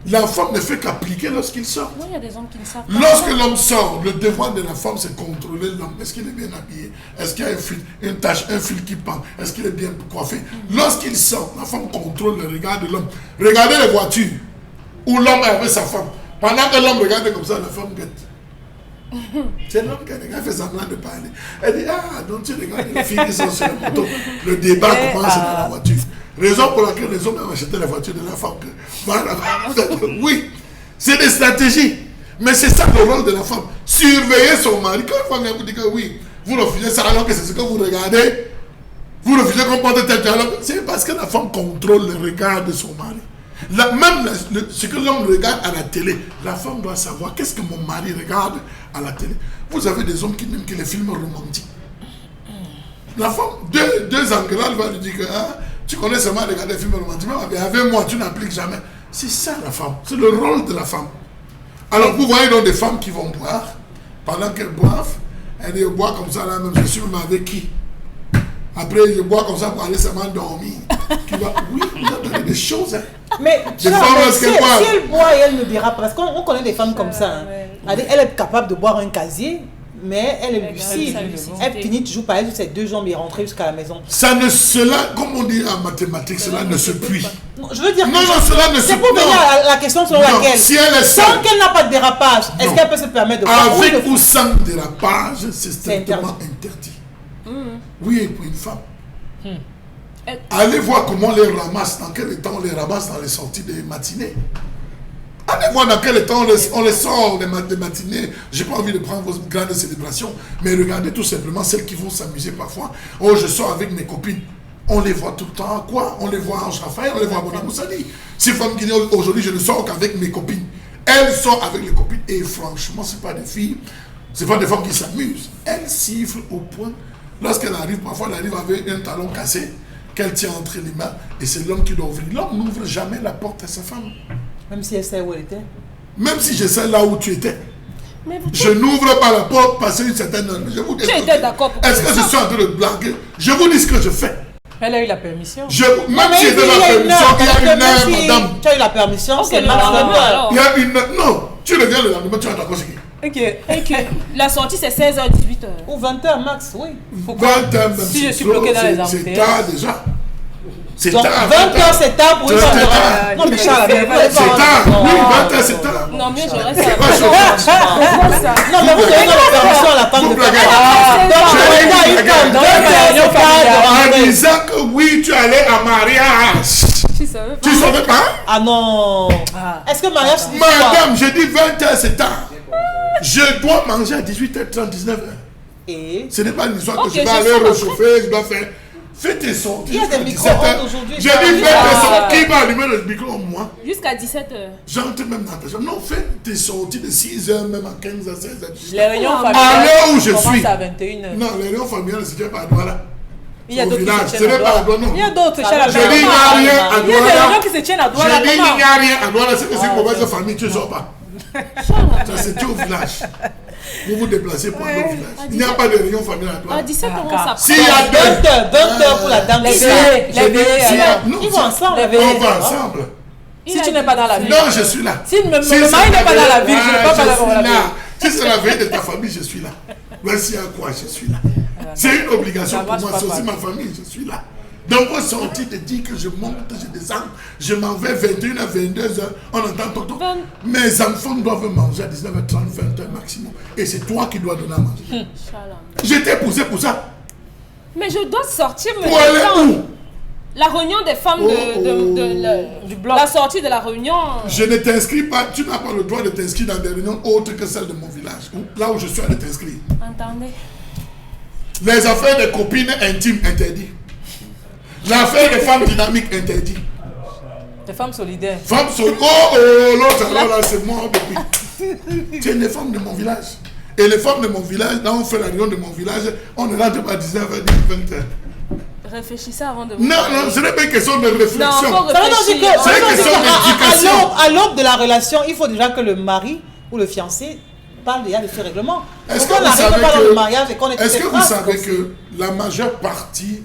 La femme ne fait qu'appliquer lorsqu'il sort. Non, il y a des hommes qui ne savent pas. Lorsque l'homme sort, le devoir de la femme, c'est contrôler l'homme. Est-ce qu'il est bien habillé? Est-ce qu'il y a une tache, un fil qui pend? Est-ce qu'il est bien coiffé? Lorsqu'il sort, la femme contrôle le regard de l'homme. Regardez les voitures où l'homme est avec sa femme. Pendant que l'homme regarde comme ça, la femme guette. C'est l'homme qui regarde, fait semblant de parler. Elle dit, ah, donc tu regardes les filles qui sont sur la moto. Le débat commence dans la voiture. Raison pour laquelle les hommes ont acheté la voiture de la femme. Voilà. Oui, c'est des stratégies. Mais c'est ça le rôle de la femme. Surveiller son mari. Quand une femme vient vous dire que oui, vous refusez ça alors que c'est ce que vous regardez, vous refusez qu'on porte tel dialogue, c'est parce que la femme contrôle le regard de son mari. Ce que l'homme regarde à la télé, la femme doit savoir qu'est-ce que mon mari regarde à la télé. Vous avez des hommes qui n'aiment que les films romantiques. La femme, deux engueulades va lui dire que tu connais seulement regarder des films romantiques, mais avec moi tu n'appliques jamais. C'est ça la femme, c'est le rôle de la femme. Alors vous voyez donc des femmes qui vont boire, pendant qu'elles boivent, elles boivent comme ça là même, je suis même avec qui? Après je bois comme ça pour aller seulement dormir. Oui, vous avez donné des choses. Hein. Mais Des Charles, femmes, mais est-ce si, qu'elles boivent? si elle boit et elle ne dira pas, parce qu'on connaît des femmes comme ça. Hein. Elle est capable de boire un casier, mais elle est lucide. Elle finit toujours par elle sur ses deux jambes et rentrer jusqu'à la maison. Ça ne, cela, comme on dit en mathématiques, cela ne se puise. Non, je veux dire, Non, cela ne se c'est pour puise. venir à la question selon Non, laquelle, si elle est sans seule. qu'elle n'a pas de dérapage, est-ce qu'elle peut se permettre de boire Avec ou sans dérapage, c'est strictement interdit. Oui, pour une femme. Allez voir comment on les ramasse, dans quel temps on les ramasse dans les sorties des matinées. Allez voir dans quel temps on les sort des matinées. J'ai pas envie de prendre vos grandes célébrations, mais regardez tout simplement celles qui vont s'amuser parfois. Oh, je sors avec mes copines. On les voit tout le temps à quoi? On les voit à Ange Raphaël, on les voit à Mona Moussadi. Ces femmes qui disent aujourd'hui je ne sors qu'avec mes copines. Elles sont avec les copines et franchement, c'est pas des filles, c'est pas des femmes qui s'amusent. Elles sifflent au point. Lorsqu'elle arrive, parfois elle arrive avec un talon cassé qu'elle tient entre les mains et c'est l'homme qui doit ouvrir. L'homme n'ouvre jamais la porte à sa femme. Même si elle sait où elle était. Même si je sais là où tu étais. Mais vous Je n'ouvre pas la porte passer une certaine heure. Je vous dis, Tu étais d'accord pour est-ce que ça? je suis en train de blaguer? Je vous dis ce que je fais. Elle a eu la permission. Même si j'ai la permission, il y a une heure, madame. Tu as eu la permission, c'est le maximum. lendemain, alors. Il y a une heure. Non, tu reviens le lendemain, tu as d'accord, c'est qui? Ok. Et que la sortie c'est 16h, 18h. Ou 20h max, oui. 20 heures, même Si je suis trop, bloqué dans les c'est embouteillages. tard déjà. C'est Donc tard. 20h c'est tard pour une C'est femme. tard. Non mais Charles, C'est tard. Oui, 20 heures, c'est tard. Non, mais je reste C'est pas à chaud. Non mais vous donnez la permission à la femme Vous de blaguez. Donc J'ai on a eu dit, comme regarde. 20h c'est tard En de rentrer. disant que oui, tu allais à mariage. Tu savais pas. Tu ne savais pas? Ah non. Est-ce que mariage c'est quoi? Madame, j'ai dit 20h, c'est tard. Je dois manger à 18h30, 19h. Et Ce n'est pas une histoire Ok, que je vais je aller sais. réchauffer, je dois faire. Fais tes sorties. Il y a des jusqu'à micro-ondes 17h. aujourd'hui, J'ai ça dit arrive. fais tes Ah. sorties. Qui va allumer le micro? Moi. Jusqu'à 17h. J'entre même dans ta chambre. Non, fais tes sorties de 6h, même à 15h, 16h. Les réunions À familiales l'heure où je commencent suis. à 21h. Non, les réunions familiales, c'était pas à Douala. Il y a Au d'autres qui village. se Ce tiennent à n'est pas à Douala. Douala, non. Il y a d'autres chez la Je dis, il n'y a rien à Il y a des Douala. réunions qui se tiennent à Douala. Je dis, il Comment n'y a rien à Douala. C'est que c'est une mauvaise famille, tu ne sors pas. Ça, c'est au village. Vous vous déplacez pour aller au village. Il n'y a pas de réunion familiale à À Douala. 17h, on Ah, s'apprend. S'il y a deux, 20h pour la dame Les qui veillées, sort. les veillées, s'il y a- alors. non, Ils vont ensemble. Les veillées. on va ensemble. Si tu n'es pas dans la ville. Non, je suis là. Si mon Si mari c'est n'est pas dans la ville, je ne vais pas je parler suis dans la ville. là. Si c'est la veille de ta famille, je suis là. Voici à quoi je suis là. C'est une obligation Ça pour marche moi, pas c'est aussi pareil. ma famille, je suis là. Donc vous sortez de dire que je monte, je descends, je m'en vais 21h, 22h, on entend tonton. Mes enfants doivent manger à 19h30, 20h maximum. Et c'est toi qui dois donner à manger. J'étais poussé pour ça. Mais je dois sortir me Pour aller détendre. où? La réunion des femmes du bloc. La sortie de la réunion. Je ne t'inscris pas, tu n'as pas le droit de t'inscrire dans des réunions autres que celles de mon village. Là où je suis allé t'inscrire. Entendez. Les affaires des copines intimes interdit. L'affaire des femmes dynamiques interdit. Des femmes solidaires. Femmes solidaires. L'autre là, c'est moi depuis. C'est les femmes de mon village. Et les femmes de mon village, là on fait la réunion de mon village, on ne rentre pas à 19h, 20h. Réfléchissez avant de vous Non, ce n'est pas une question de réflexion. Non, faut c'est une question d'éducation. À l'aube de la relation, il faut déjà que le mari ou le fiancé parle déjà de ce règlement. Est-ce qu'on n'arrive pas dans le mariage et qu'on est Est-ce que vous savez que la majeure partie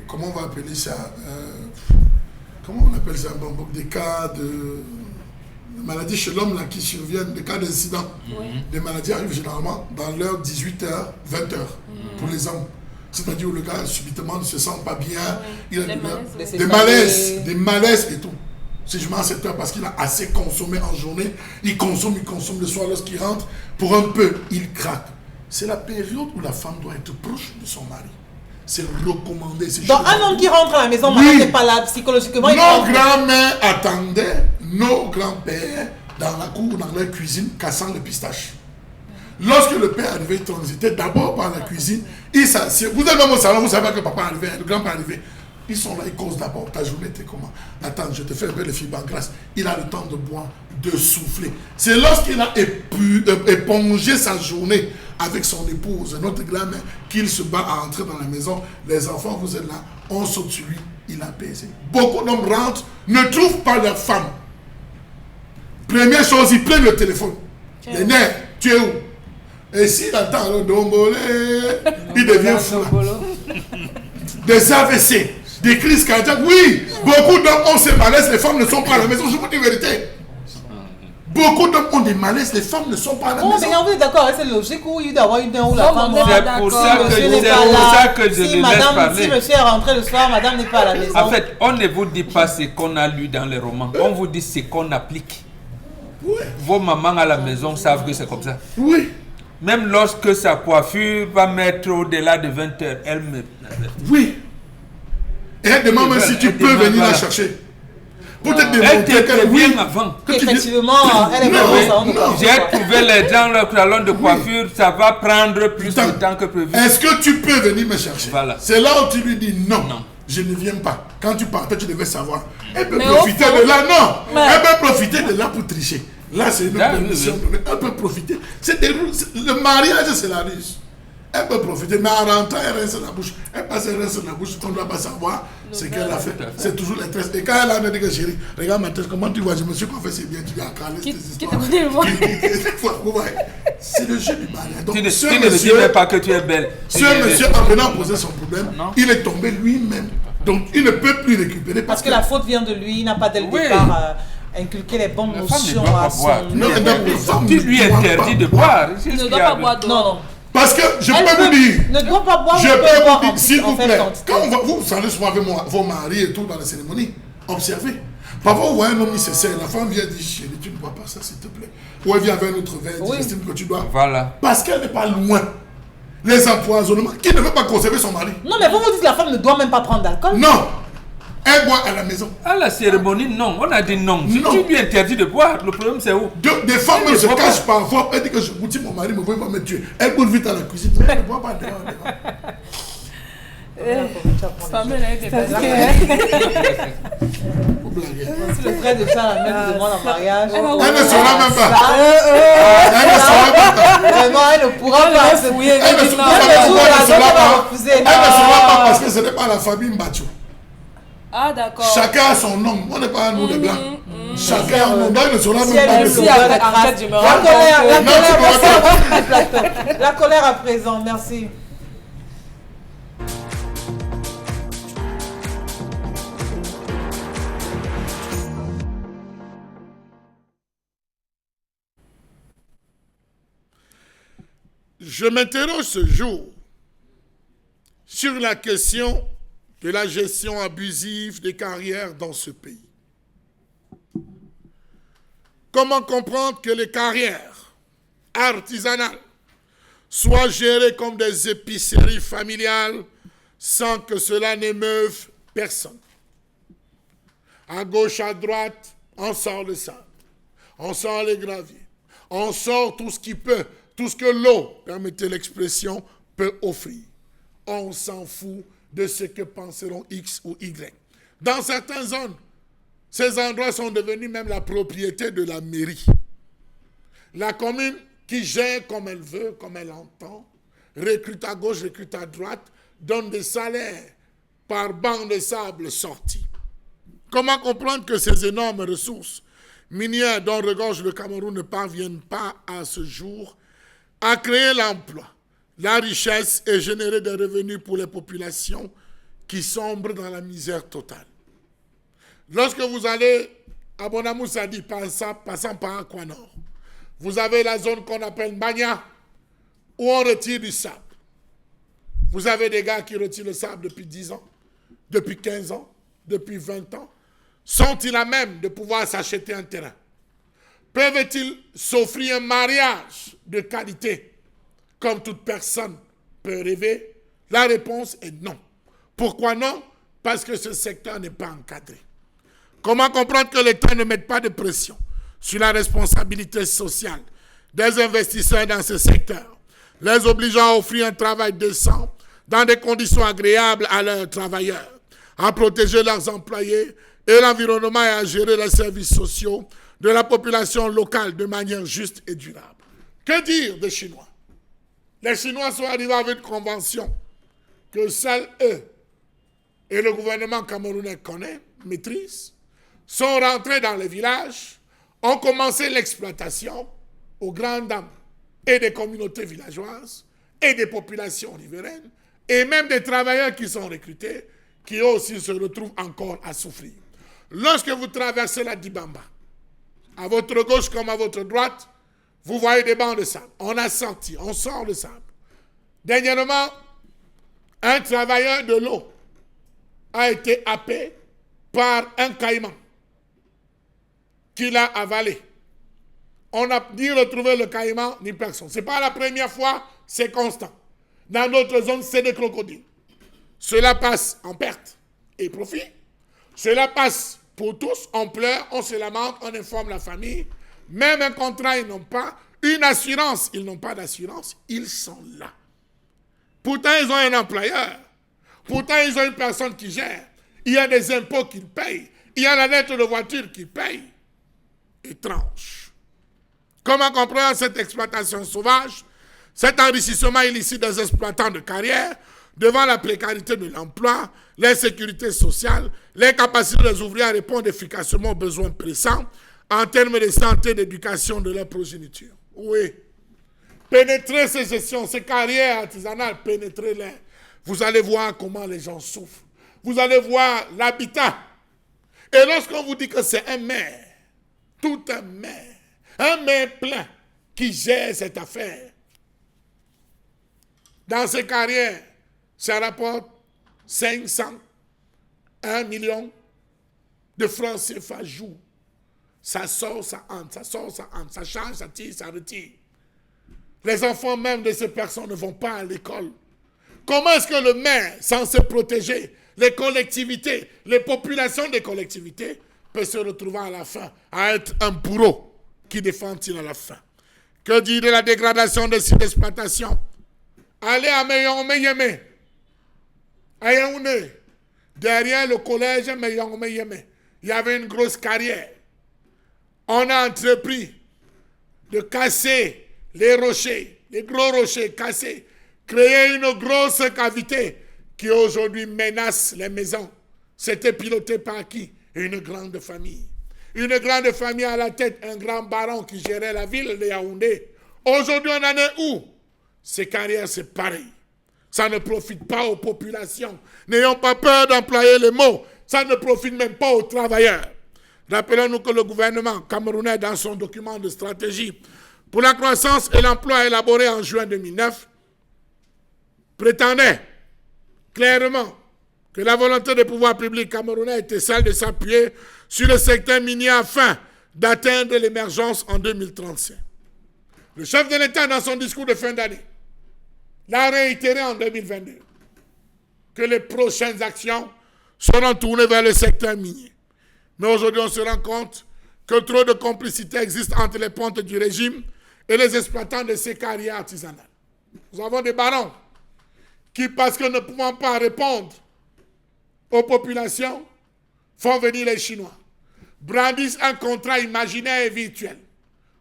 comment on va appeler ça comment on appelle ça des cas de maladies chez l'homme là qui surviennent, des cas d'incidents, des maladies arrivent généralement dans l'heure 18h, 20h pour les hommes. C'est-à-dire où le gars subitement ne se sent pas bien, il a des malaises et tout. Si je mets à 7 heures parce qu'il a assez consommé en journée, il consomme le soir lorsqu'il rentre, pour un peu, il craque. C'est la période où la femme doit être proche de son mari. C'est recommandé. Donc un homme qui rentre à la maison, n'est pas là psychologiquement. Nos grands-mères attendaient nos grands-pères dans la cour, dans leur cuisine, cassant le pistache. Lorsque le père arrivait, il transitait d'abord par la cuisine, il s'assied. Vous êtes même au salon, vous savez que papa arrivait, le grand-père arrivait. Ils sont là, ils causent d'abord. Ta journée était comment? Attends, je te fais un peu de fibre en grâce. Il a le temps de boire, de souffler. C'est lorsqu'il a épongé sa journée avec son épouse, notre grand-mère, qu'il se bat à entrer dans la maison. Les enfants, vous êtes là, on saute sur lui, il a baisé. Beaucoup d'hommes rentrent, ne trouvent pas leur femme. Première chose, ils prennent le téléphone. Les nerfs, tu es où? Et s'il attend le dombolé, il devient fou. Des AVC, des crises cardiaques. Oui, beaucoup d'hommes ont ces malaises, les femmes ne sont pas à la maison. Je vous dis la vérité. Beaucoup d'hommes ont des malaises, les femmes ne sont pas à la maison. Mais on est d'accord, c'est logique où il doit y avoir une où la femme. C'est pour ça que je le laisse parler. Si monsieur est rentré le soir, madame n'est pas à la maison. En fait, on ne vous dit pas ce qu'on a lu dans les romans. On vous dit ce qu'on applique. Oui. Vos mamans à la maison savent que c'est comme ça. Oui. Même lorsque sa coiffure va mettre au-delà de 20 heures, elle me... Oui. Et elle demande même si tu peux venir la chercher. Pour te démontrer qu'elle vient avant. Effectivement, elle est vraiment ça. J'ai trouvé les gens, le salon de coiffure, ça va prendre plus de temps que prévu. Est-ce que tu peux venir me chercher? Voilà. C'est là où tu lui dis non. Je ne viens pas. Quand tu partais, tu devais savoir. Elle peut profiter de là, non. Elle peut profiter de là pour tricher. Là, c'est une permission donnée. Elle peut profiter. Le mariage, c'est la riche. Elle peut profiter, mais en rentrant, elle rince la bouche. Elle passe, elle rince la bouche. On ne doit pas savoir ce qu'elle a fait. C'est toujours les tresses. Et quand elle a dit que chérie, regarde ma tresse, comment tu vois, je me suis coiffé, c'est bien, tu viens à caler ces histoires. C'est le jeu du mariage. Donc, tu ne me dis pas que tu es belle. Ce monsieur, en venant poser son problème, il est tombé lui-même. Donc, il ne peut plus récupérer. Parce que la faute vient de lui, il n'a pas dès le départ inculqué les bonnes notions à son... Tu lui interdis de boire. Il ne doit pas boire d'eau. Non. Parce que je peux vous dire, ne doit pas boire, je peux vous dire, s'il vous plaît, quand vous allez souvent avec vos maris et tout dans la cérémonie, observez. Parfois, vous voyez un homme, il se sert, la femme vient dire, chérie, tu ne bois pas ça, s'il te plaît. Ou elle vient avec un autre verre, j'estime que tu dois. Voilà. Parce qu'elle n'est pas loin. Les empoisonnements, qui ne veut pas conserver son mari. Non, mais vous dites que la femme ne doit même pas prendre d'alcool. Non. Elle boit à la maison. À la cérémonie, non. On a dit non. Si tu lui interdis de boire, le problème c'est où? Des femmes se cachent parfois. Elle dit que je goûte mon mari, me voit pas me tuer. Elle court vite à la cuisine. Elle ne boit pas dehors. Si le frère de Charles me demande en mariage, elle ne saura même pas. Elle ne saura pas. Vraiment, elle ne pourra pas se fouiller. Elle ne saura pas parce que ce n'est pas la famille Mbacho. Ah d'accord. Chacun a son nom. On n'est pas nous les blancs. Chacun a son nom. Il ne saura même pas. La colère à présent. Merci. Je m'interroge ce jour sur la question de la gestion abusive des carrières dans ce pays. Comment comprendre que les carrières artisanales soient gérées comme des épiceries familiales sans que cela n'émeuve personne? À gauche, à droite, on sort le sable, on sort les graviers, on sort tout ce qui peut, tout ce que l'eau, permettez l'expression, peut offrir. On s'en fout de ce que penseront X ou Y. Dans certaines zones, ces endroits sont devenus même la propriété de la mairie. La commune qui gère comme elle veut, comme elle entend, recrute à gauche, recrute à droite, donne des salaires par banc de sable sortis. Comment comprendre que ces énormes ressources minières dont regorge le Cameroun ne parviennent pas à ce jour à créer l'emploi, la richesse et générer des revenus pour les populations qui sombrent dans la misère totale? Lorsque vous allez à Bonamoussadi, passant par Aquanor, vous avez la zone qu'on appelle Mbagna, où on retire du sable. Vous avez des gars qui retirent le sable depuis 10 ans, depuis 15 ans, depuis 20 ans. Sont-ils à même de pouvoir s'acheter un terrain? Peuvent-ils s'offrir un mariage de qualité comme toute personne peut rêver? La réponse est non. Pourquoi non? Parce que ce secteur n'est pas encadré. Comment comprendre que l'État ne mette pas de pression sur la responsabilité sociale des investisseurs dans ce secteur, les obligeant à offrir un travail décent dans des conditions agréables à leurs travailleurs, à protéger leurs employés et l'environnement et à gérer les services sociaux de la population locale de manière juste et durable? Que dire des Chinois? Les Chinois sont arrivés avec une convention que seuls eux et le gouvernement camerounais connaît, maîtrise, sont rentrés dans les villages, ont commencé l'exploitation aux grandes dames et des communautés villageoises et des populations riveraines et même des travailleurs qui sont recrutés qui eux aussi se retrouvent encore à souffrir. Lorsque vous traversez la Dibamba, à votre gauche comme à votre droite, vous voyez des bancs de sable. On a sorti, on sort le sable. Dernièrement, un travailleur de l'eau a été happé par un caïman qu'il a avalé. On n'a ni retrouvé le caïman, ni personne. Ce n'est pas la première fois, c'est constant. Dans d'autres zones, c'est des crocodiles. Cela passe en perte et profit. Cela passe pour tous, on pleure, on se lamente, on informe la famille. Même un contrat, ils n'ont pas. Une assurance, ils n'ont pas d'assurance. Ils sont là. Pourtant, ils ont un employeur. Pourtant, ils ont une personne qui gère. Il y a des impôts qu'ils payent. Il y a la lettre de voiture qu'ils payent. Étrange. Comment comprendre cette exploitation sauvage, cet enrichissement illicite des exploitants de carrière devant la précarité de l'emploi, l'insécurité sociale, l'incapacité des ouvriers à répondre efficacement aux besoins pressants en termes de santé et d'éducation de leur progéniture? Oui. Pénétrez ces gestions, ces carrières artisanales, pénétrez-les. Vous allez voir comment les gens souffrent. Vous allez voir l'habitat. Et lorsqu'on vous dit que c'est un maire, tout un maire plein qui gère cette affaire, dans ces carrières, ça rapporte 500, 1 million de francs CFA jour. Ça sort, ça entre, ça sort, ça entre, ça change, ça tire, ça retire. Les enfants même de ces personnes ne vont pas à l'école. Comment est-ce que le maire, censé protéger les collectivités, les populations des collectivités, peut se retrouver à la fin à être un bourreau qui défend-il à la fin? Que dire de la dégradation des sites d'exploitation? Allez à Meyongomé, à Yaoundé, derrière le collège Meyongomé, il y avait une grosse carrière. On a entrepris de casser les rochers, les gros rochers cassés, créer une grosse cavité qui aujourd'hui menace les maisons. C'était piloté par qui? Une grande famille. Une grande famille à la tête, un grand baron qui gérait la ville de Yaoundé. Aujourd'hui, on en est où? Ces carrières, c'est pareil. Ça ne profite pas aux populations. N'ayons pas peur d'employer les mots. Ça ne profite même pas aux travailleurs. Rappelons-nous que le gouvernement camerounais, dans son document de stratégie pour la croissance et l'emploi élaboré en juin 2009, prétendait clairement que la volonté des pouvoirs publics camerounais était celle de s'appuyer sur le secteur minier afin d'atteindre l'émergence en 2035. Le chef de l'État, dans son discours de fin d'année, l'a réitéré en 2022 que les prochaines actions seront tournées vers le secteur minier. Mais aujourd'hui, on se rend compte que trop de complicité existe entre les pontes du régime et les exploitants de ces carrières artisanales. Nous avons des barons qui, parce que ne pouvant pas répondre aux populations, font venir les Chinois, brandissent un contrat imaginaire et virtuel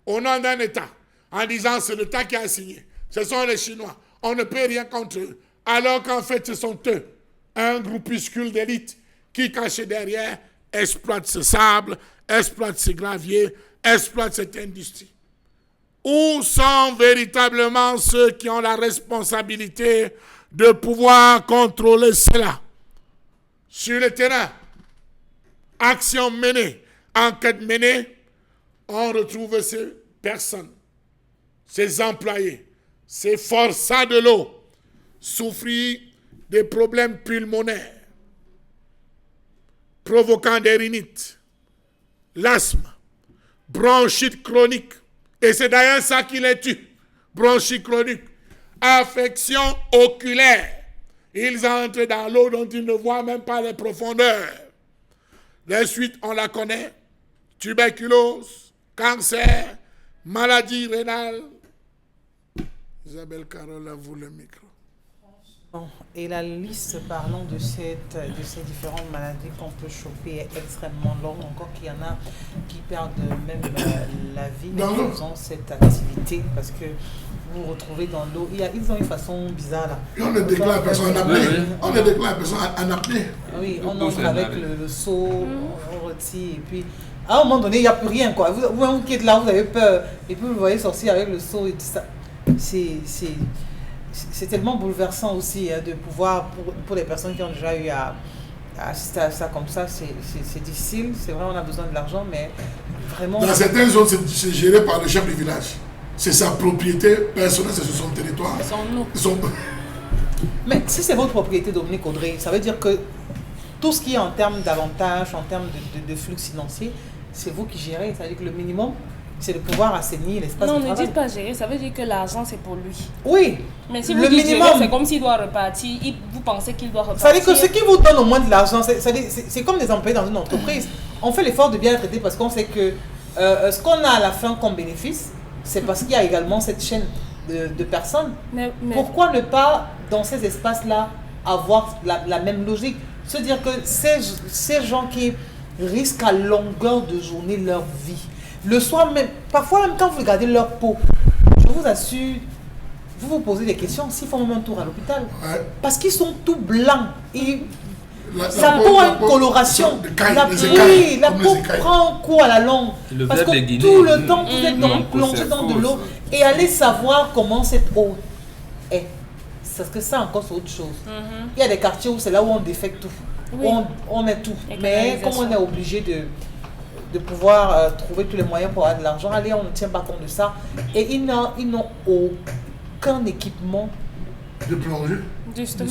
au nom d'un État, en disant c'est l'État qui a signé, ce sont les Chinois, on ne peut rien contre eux, alors qu'en fait ce sont eux, un groupuscule d'élite qui, caché derrière, exploite ce sable, exploite ce gravier, exploite cette industrie. Où sont véritablement ceux qui ont la responsabilité de pouvoir contrôler cela? Sur le terrain, action menée, enquête menée, on retrouve ces personnes, ces employés, ces forçats de l'eau, souffrir des problèmes pulmonaires, provoquant des rhinites, l'asthme, bronchite chronique, et c'est d'ailleurs ça qui les tue, bronchite chronique, affection oculaire. Ils entrent dans l'eau dont ils ne voient même pas les profondeurs. Les suites, on la connaît, tuberculose, cancer, maladie rénale. Isabelle Carole, à vous le micro. Et la liste parlant de ces différentes maladies qu'on peut choper est extrêmement longue. Encore qu'il y en a qui perdent même la vie en faisant cette activité parce que vous vous retrouvez dans l'eau. Ils ont une façon bizarre là. Et on ne déclare la personne en apnée. On ne déclare la personne en apnée. Oui, on entre avec le seau, on retire et puis à un moment donné, il n'y a plus rien quoi. Vous qui êtes là, vous avez peur et puis vous le voyez sortir avec le seau et tout ça. C'est tellement bouleversant aussi de pouvoir, pour les personnes qui ont déjà eu à assister à ça comme ça, c'est difficile. C'est vrai, on a besoin de l'argent, mais vraiment... Dans certaines zones, c'est géré par le chef du village. C'est sa propriété personnelle, c'est son territoire. Mais si c'est votre propriété, Dominique Audrey, ça veut dire que tout ce qui est en termes d'avantages, en termes de flux financiers, c'est vous qui gérez. Ça veut dire que le minimum, c'est de pouvoir assainir l'espace de travail. Non, ne dites pas gérer, ça veut dire que l'argent c'est pour lui. Oui. Mais si vous dites gérer, c'est comme s'il doit repartir, vous pensez qu'il doit repartir. Ça veut dire que ce qui vous donne au moins de l'argent, c'est comme des employés dans une entreprise. On fait l'effort de bien être traité parce qu'on sait que ce qu'on a à la fin comme bénéfice, c'est parce qu'il y a également cette chaîne de personnes. Mais pourquoi ne pas, dans ces espaces-là, avoir la même logique? Se dire que ces gens qui risquent à longueur de journée leur vie, le soir même, parfois même quand vous regardez leur peau, je vous assure, vous vous posez des questions s'ils font même un tour à l'hôpital. Ouais. Parce qu'ils sont tout blancs. La peau a une coloration. La peau prend un coup à la longue. Parce que tout le temps, vous êtes plongé dans de l'eau. Et allez savoir comment cette eau est. Parce que ça encore c'est autre chose. Il y a des quartiers où c'est là où on défecte tout. Oui. On met tout. Mais comme on est obligé de pouvoir trouver tous les moyens pour avoir de l'argent, allez, on ne tient pas compte de ça. Et ils n'ont aucun équipement de plongée. Justement.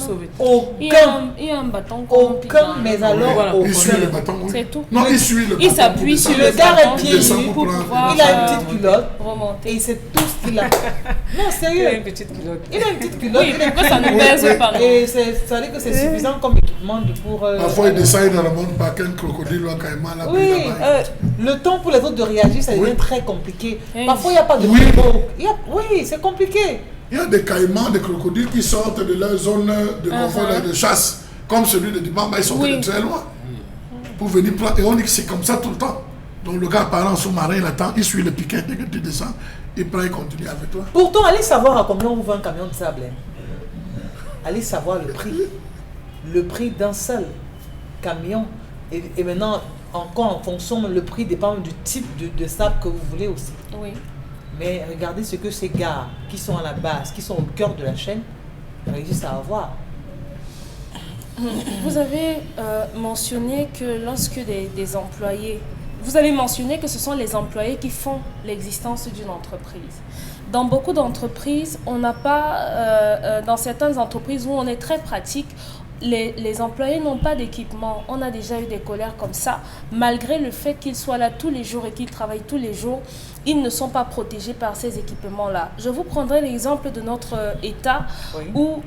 Il y a un bâton. Aucun, mais alors voilà, il suit le bâton. Oui. C'est tout. Non, il suit le bâton. Il s'appuie sur le gars est pieds nus pour pouvoir. Il a une petite culotte. Remonter. Et c'est tout ce qu'il a. Non, sérieux. Il a une petite culotte. Il a une petite culotte. Oui, pourquoi ça ne pèse pas? Et ça veut dire que c'est suffisant comme équipement pour. Parfois, il descend dans le monde par qu'un crocodile ou un caïman là. Oui, le temps pour les autres de réagir, ça devient très compliqué. Parfois, il n'y a pas de oui. Oui, c'est compliqué. Il y a des caïmans, des crocodiles qui sortent de leur zone de confort de chasse, comme celui de Dimamba, ils sont de très loin pour venir prendre. Et on dit que c'est comme ça tout le temps. Donc le gars part en sous-marin, il attend, il suit le piquet, dès que tu descends, il prend et continue avec toi. Pourtant, allez savoir à combien on vous vend un camion de sable. Allez savoir le prix. Le prix d'un seul camion. Et maintenant, encore en fonction, le prix dépend du type de sable que vous voulez aussi. Oui. Mais regardez ce que ces gars qui sont à la base, qui sont au cœur de la chaîne, réussissent à avoir. Vous avez mentionné que lorsque des employés... Vous avez mentionné que ce sont les employés qui font l'existence d'une entreprise. Dans beaucoup d'entreprises, on n'a pas... dans certaines entreprises où on est très pratique, les employés n'ont pas d'équipement. On a déjà eu des colères comme ça. Malgré le fait qu'ils soient là tous les jours et qu'ils travaillent tous les jours, ils ne sont pas protégés par ces équipements-là. Je vous prendrai l'exemple de notre État où,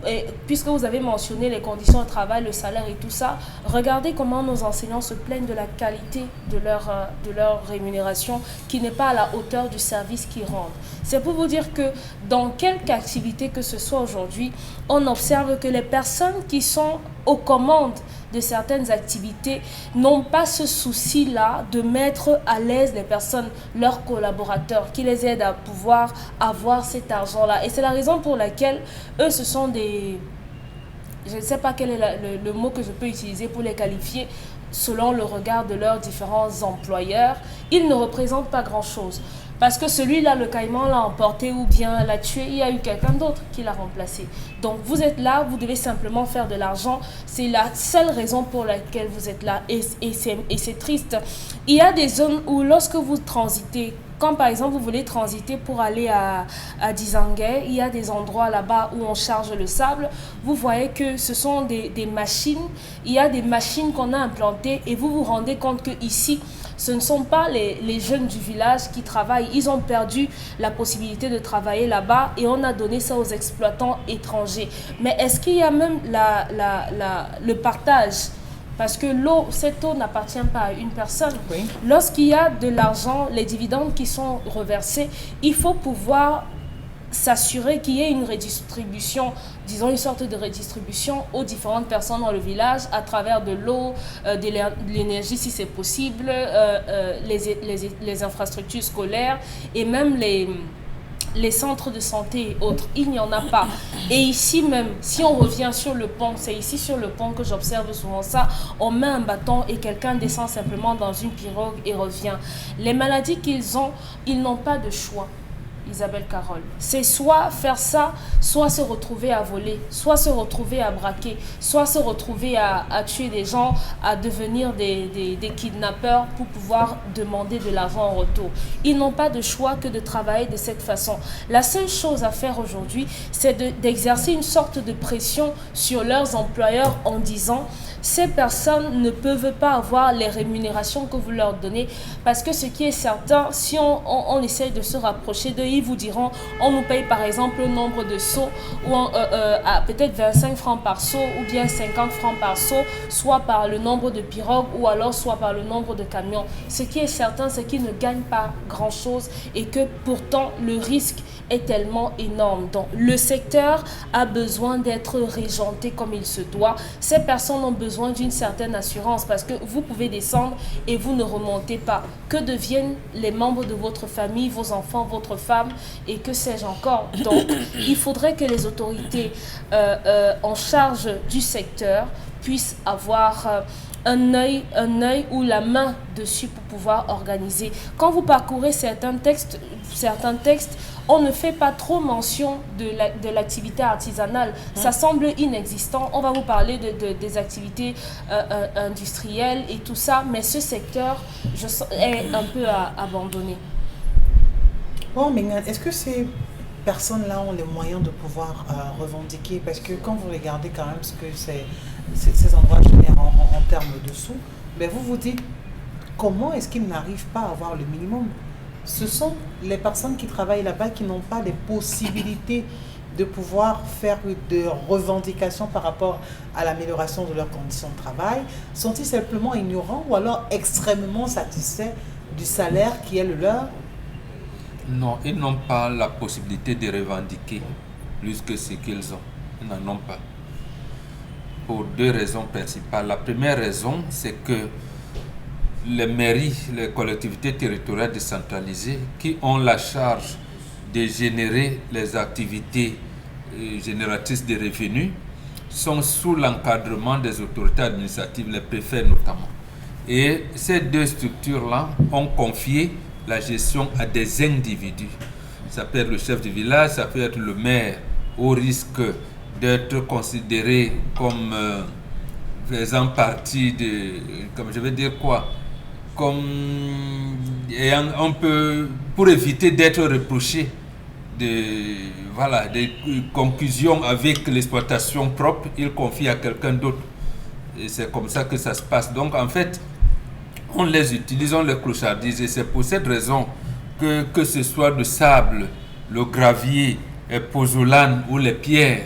puisque vous avez mentionné les conditions de travail, le salaire et tout ça, regardez comment nos enseignants se plaignent de la qualité de leur rémunération qui n'est pas à la hauteur du service qu'ils rendent. C'est pour vous dire que dans quelque activité que ce soit aujourd'hui, on observe que les personnes qui sont aux commandes de certaines activités n'ont pas ce souci-là de mettre à l'aise les personnes, leurs collaborateurs, qui les aident à pouvoir avoir cet argent-là. Et c'est la raison pour laquelle eux, ce sont des... Je ne sais pas quel est le mot que je peux utiliser pour les qualifier selon le regard de leurs différents employeurs. Ils ne représentent pas grand-chose. Parce que celui-là, le caïman l'a emporté ou bien l'a tué, il y a eu quelqu'un d'autre qui l'a remplacé. Donc vous êtes là, vous devez simplement faire de l'argent. C'est la seule raison pour laquelle vous êtes là. Et c'est triste. Il y a des zones où lorsque vous transitez, quand par exemple vous voulez transiter pour aller à Dizangué, il y a des endroits là-bas où on charge le sable. Vous voyez que ce sont des machines. Il y a des machines qu'on a implantées et vous vous rendez compte que ici, ce ne sont pas les jeunes du village qui travaillent. Ils ont perdu la possibilité de travailler là-bas et on a donné ça aux exploitants étrangers. Mais est-ce qu'il y a même le partage ? Parce que cette eau n'appartient pas à une personne. Oui. Lorsqu'il y a de l'argent, les dividendes qui sont reversés, il faut pouvoir s'assurer qu'il y ait une redistribution, disons une sorte de redistribution aux différentes personnes dans le village à travers de l'eau, de l'énergie si c'est possible, les infrastructures scolaires et même les centres de santé et autres. Il n'y en a pas. Et ici même, si on revient sur le pont, c'est ici sur le pont que j'observe souvent ça, on met un bâton et quelqu'un descend simplement dans une pirogue et revient. Les maladies qu'ils ont, ils n'ont pas de choix. Isabelle Carole, c'est soit faire ça, soit se retrouver à voler, soit se retrouver à braquer, soit se retrouver à tuer des gens, à devenir des kidnappeurs pour pouvoir demander de l'argent en retour. Ils n'ont pas de choix que de travailler de cette façon. La seule chose à faire aujourd'hui, c'est d'exercer une sorte de pression sur leurs employeurs en disant ces personnes ne peuvent pas avoir les rémunérations que vous leur donnez parce que ce qui est certain, si on essaye de se rapprocher d'eux, ils vous diront on nous paye par exemple le nombre de seaux ou à peut-être 25 francs par seau ou bien 50 francs par seau, soit par le nombre de pirogues ou alors soit par le nombre de camions. Ce qui est certain, c'est qu'ils ne gagnent pas grand-chose et que pourtant le risque est tellement énorme. Donc le secteur a besoin d'être régenté comme il se doit. Ces personnes ont besoin d'une certaine assurance parce que vous pouvez descendre et vous ne remontez pas. Que deviennent les membres de votre famille, vos enfants, votre femme et que sais-je encore. Donc il faudrait que les autorités en charge du secteur puissent avoir un œil ou la main dessus pour pouvoir organiser. Quand vous parcourez certains textes, on ne fait pas trop mention de l'activité artisanale. Ça semble inexistant. On va vous parler des activités industrielles et tout ça, mais ce secteur est un peu abandonné. Bon, mais est-ce que ces personnes-là ont les moyens de pouvoir revendiquer? Parce que quand vous regardez quand même ce que ces endroits génèrent en termes de sous, ben vous vous dites comment est-ce qu'ils n'arrivent pas à avoir le minimum? Ce sont les personnes qui travaillent là-bas qui n'ont pas les possibilités de pouvoir faire de revendications par rapport à l'amélioration de leurs conditions de travail. Sont-ils simplement ignorants ou alors extrêmement satisfaits du salaire qui est le leur? Non, ils n'ont pas la possibilité de revendiquer plus que ce qu'ils ont. Ils n'en ont pas. Pour deux raisons principales. La première raison, c'est que les mairies, les collectivités territoriales décentralisées qui ont la charge de générer les activités génératrices de revenus sont sous l'encadrement des autorités administratives, les préfets notamment. Et ces deux structures-là ont confié la gestion à des individus. Ça peut être le chef du village, ça peut être le maire, au risque d'être considéré comme faisant partie de, comme je vais dire quoi, comme ayant un peu, pour éviter d'être reproché des conclusions avec l'exploitation propre, il confie à quelqu'un d'autre. Et c'est comme ça que ça se passe. Donc en fait, on les utilise, on les clochardise. Et c'est pour cette raison que ce soit le sable, le gravier, le pozzolan ou les pierres,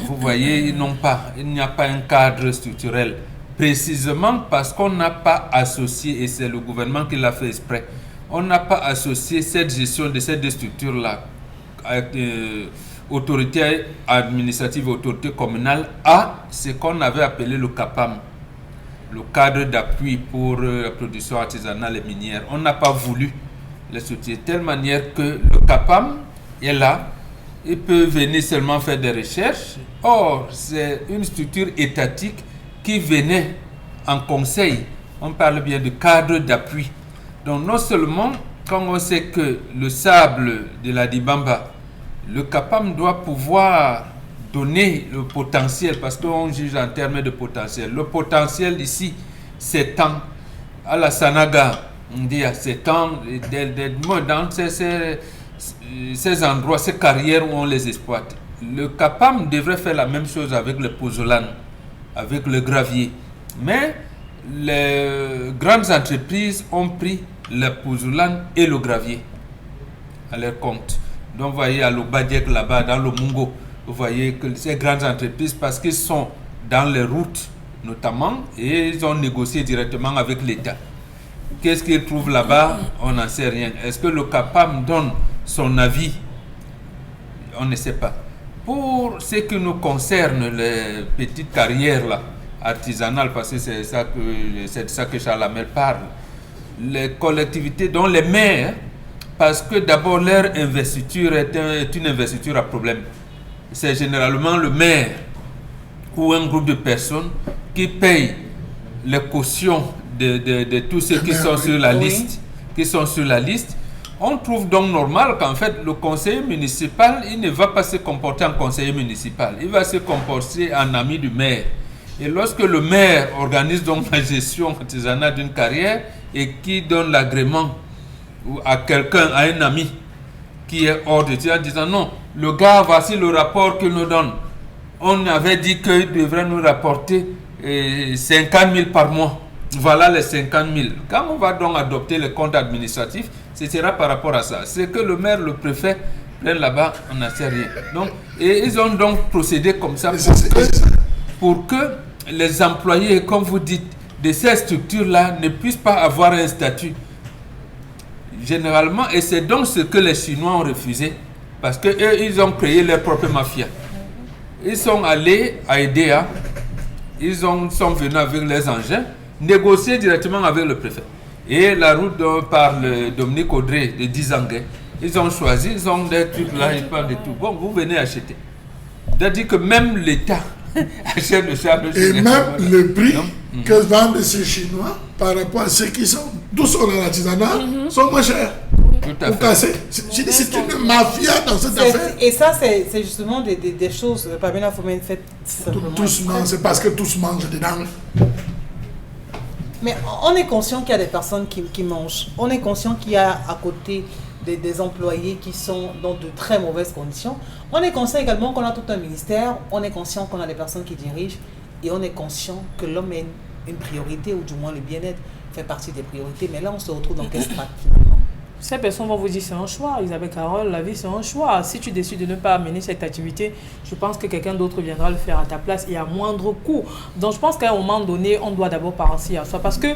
vous voyez, il n'y a pas un cadre structurel. Précisément parce qu'on n'a pas associé, et c'est le gouvernement qui l'a fait exprès, on n'a pas associé cette gestion de ces deux structures-là, autorité administrative et autorité communale, à ce qu'on avait appelé le CAPAM, le cadre d'appui pour la production artisanale et minière. On n'a pas voulu les structurer de telle manière que le CAPAM est là, il peut venir seulement faire des recherches. Or, c'est une structure étatique qui venait en conseil. On parle bien de cadre d'appui. Donc non seulement quand on sait que le sable de la Dibamba, le CAPAM doit pouvoir donner le potentiel, parce qu'on juge en termes de potentiel. Le potentiel ici s'étend à la Sanaga, on dit à s'étend dans ces endroits, ces carrières où on les exploite. Le CAPAM devrait faire la même chose avec le pozzolan, avec le gravier. Mais les grandes entreprises ont pris le pozzolan et le gravier à leur compte. Donc vous voyez à l'Obadiek là-bas, dans le Mungo, vous voyez que ces grandes entreprises, parce qu'ils sont dans les routes notamment, et ils ont négocié directement avec l'État. Qu'est-ce qu'ils trouvent là-bas? On n'en sait rien. Est-ce que le CAPAM donne son avis? On ne sait pas. Pour ce qui nous concerne, les petites carrières là, artisanales, parce que c'est de ça que Charles Hamel parle, les collectivités, dont les maires, parce que d'abord leur investiture est une investiture à problème. C'est généralement le maire ou un groupe de personnes qui payent les cautions de tous ceux qui sont sur la liste, On trouve donc normal qu'en fait le conseiller municipal, il ne va pas se comporter en conseiller municipal, il va se comporter en ami du maire. Et lorsque le maire organise donc la gestion artisanale d'une carrière et qui donne l'agrément à quelqu'un, à un ami qui est hors de tir en disant non, le gars, voici le rapport qu'il nous donne. On avait dit qu'il devrait nous rapporter 50 000 par mois. Voilà les 50 000. Quand on va donc adopter le compte administratif, ce sera par rapport à ça. C'est que le maire, le préfet, prennent là-bas, on n'en sait rien. Donc, et ils ont donc procédé comme ça pour que les employés, comme vous dites, de ces structures-là ne puissent pas avoir un statut. Généralement, et c'est donc ce que les Chinois ont refusé, parce qu'eux, ils ont créé leur propre mafia. Ils sont allés à EDEA, ils sont venus avec les engins, négocier directement avec le préfet. Et la route dont parle Dominique Audrey de Dizangue, ils ont choisi, ils ont des trucs là, ils parlent de tout. Bon, vous venez acheter. C'est-à-dire que même l'État achète le sable. Et même le prix que vendent ces Chinois par rapport à ceux qui sont, d'où sont dans l'artisanat, sont moins chers. Tout à fait. C'est une mafia dans cette affaire. Et ça, c'est justement des choses, Pamela Fomen fait simplement. Tous mangent, c'est parce que tous mangent dedans. Mais on est conscient qu'il y a des personnes qui mangent. On est conscient qu'il y a à côté des employés qui sont dans de très mauvaises conditions. On est conscient également qu'on a tout un ministère. On est conscient qu'on a des personnes qui dirigent. Et on est conscient que l'homme est une priorité, ou du moins le bien-être fait partie des priorités. Mais là, on se retrouve dans quel stade finalement? Ces personnes vont vous dire c'est un choix. Isabelle Carole, la vie c'est un choix. Si tu décides de ne pas mener cette activité, je pense que quelqu'un d'autre viendra le faire à ta place et à moindre coût. Donc je pense qu'à un moment donné, on doit d'abord penser à ça. Parce que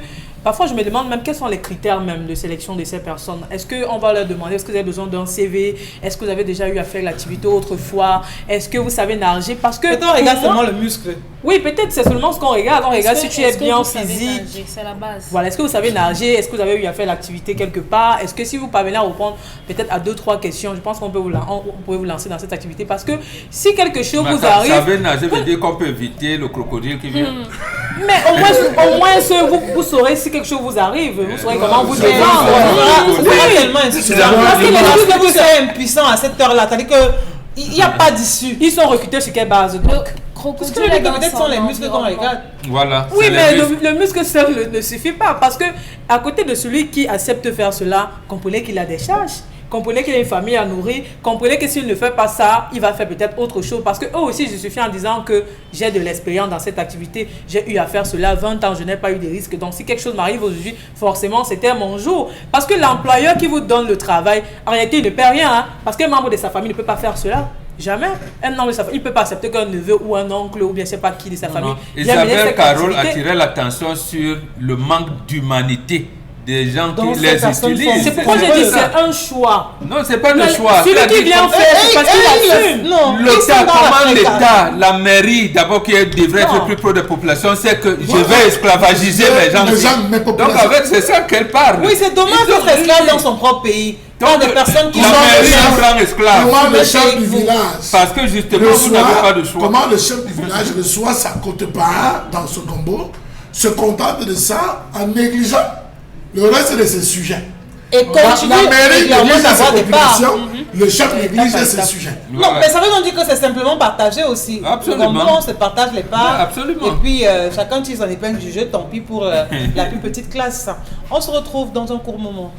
parfois je me demande même quels sont les critères même de sélection de ces personnes. Est-ce qu'on va leur demander, est-ce que vous avez besoin d'un CV? Est-ce que vous avez déjà eu à faire l'activité autrefois? Est-ce que vous savez nager? Parce que peut-être on regarde seulement le muscle. Oui, peut-être c'est seulement ce qu'on regarde. On regarde si tu es bien physique. C'est la base. Voilà, est-ce que vous savez nager? Est-ce que vous avez eu à faire l'activité quelque part? Est-ce que si vous parvenez à répondre peut-être à 2-3 questions, je pense qu'on peut vous lancer dans cette activité. Parce que si quelque chose vous arrive... Savoir nager veut dire qu'on peut éviter le crocodile qui vient. Mais au moins vous saurez si quelque chose vous arrive. Vous saurez comment vous défendre. Parce que les gens que vous serez impuissants à cette heure-là, c'est-à-dire qu'il n'y a pas d'issue. Ils sont recrutés sur quelle base donc? Parce que peut-être sont les muscles qu'on regarde. Voilà. Oui, mais le muscle seul ne suffit pas. Parce que à côté de celui qui accepte faire cela, comprenez qu'il a des charges. comprenez qu'il y a une famille à nourrir, comprenez que s'il ne fait pas ça, il va faire peut-être autre chose. Parce que eux aussi, je suffis en disant que j'ai de l'expérience dans cette activité, j'ai eu à faire cela 20 ans, je n'ai pas eu de risques. Donc si quelque chose m'arrive aujourd'hui, forcément c'était mon jour. Parce que l'employeur qui vous donne le travail, en réalité il ne perd rien, hein, parce qu'un membre de sa famille ne peut pas faire cela. Jamais. Un membre de sa famille, il ne peut pas accepter qu'un neveu ou un oncle ou bien je ne sais pas qui de sa famille. Isabelle Carole attirait l'attention sur le manque d'humanité des gens qui les utilisent. C'est pourquoi j'ai dit c'est un choix. Non, c'est pas le choix. Celui qui vient faire, c'est parce qu'il assume. L'État, comment l'État, la mairie, d'abord qui devrait être plus pro des populations, c'est que je vais esclavagiser les gens. Donc avec c'est ça qu'elle parle. Oui, c'est dommage d'être esclave dans son propre pays. Donc, des personnes qui la sont mairie prend esclave. Comment le chef du village, parce que justement, vous n'avez pas de choix. Comment le chef du village reçoit sa quote-part dans ce combo, se contente de ça en négligeant le reste de ses sujets. Et continue la mairie néglige sa des parts. population, le chef néglige ses sujets. Non, mais ça veut donc dire que c'est simplement partagé aussi. Absolument. Le on se partage les parts. Ouais, absolument. Et puis chacun tire son épingle du jeu, tant pis pour la plus petite classe. On se retrouve dans un court moment.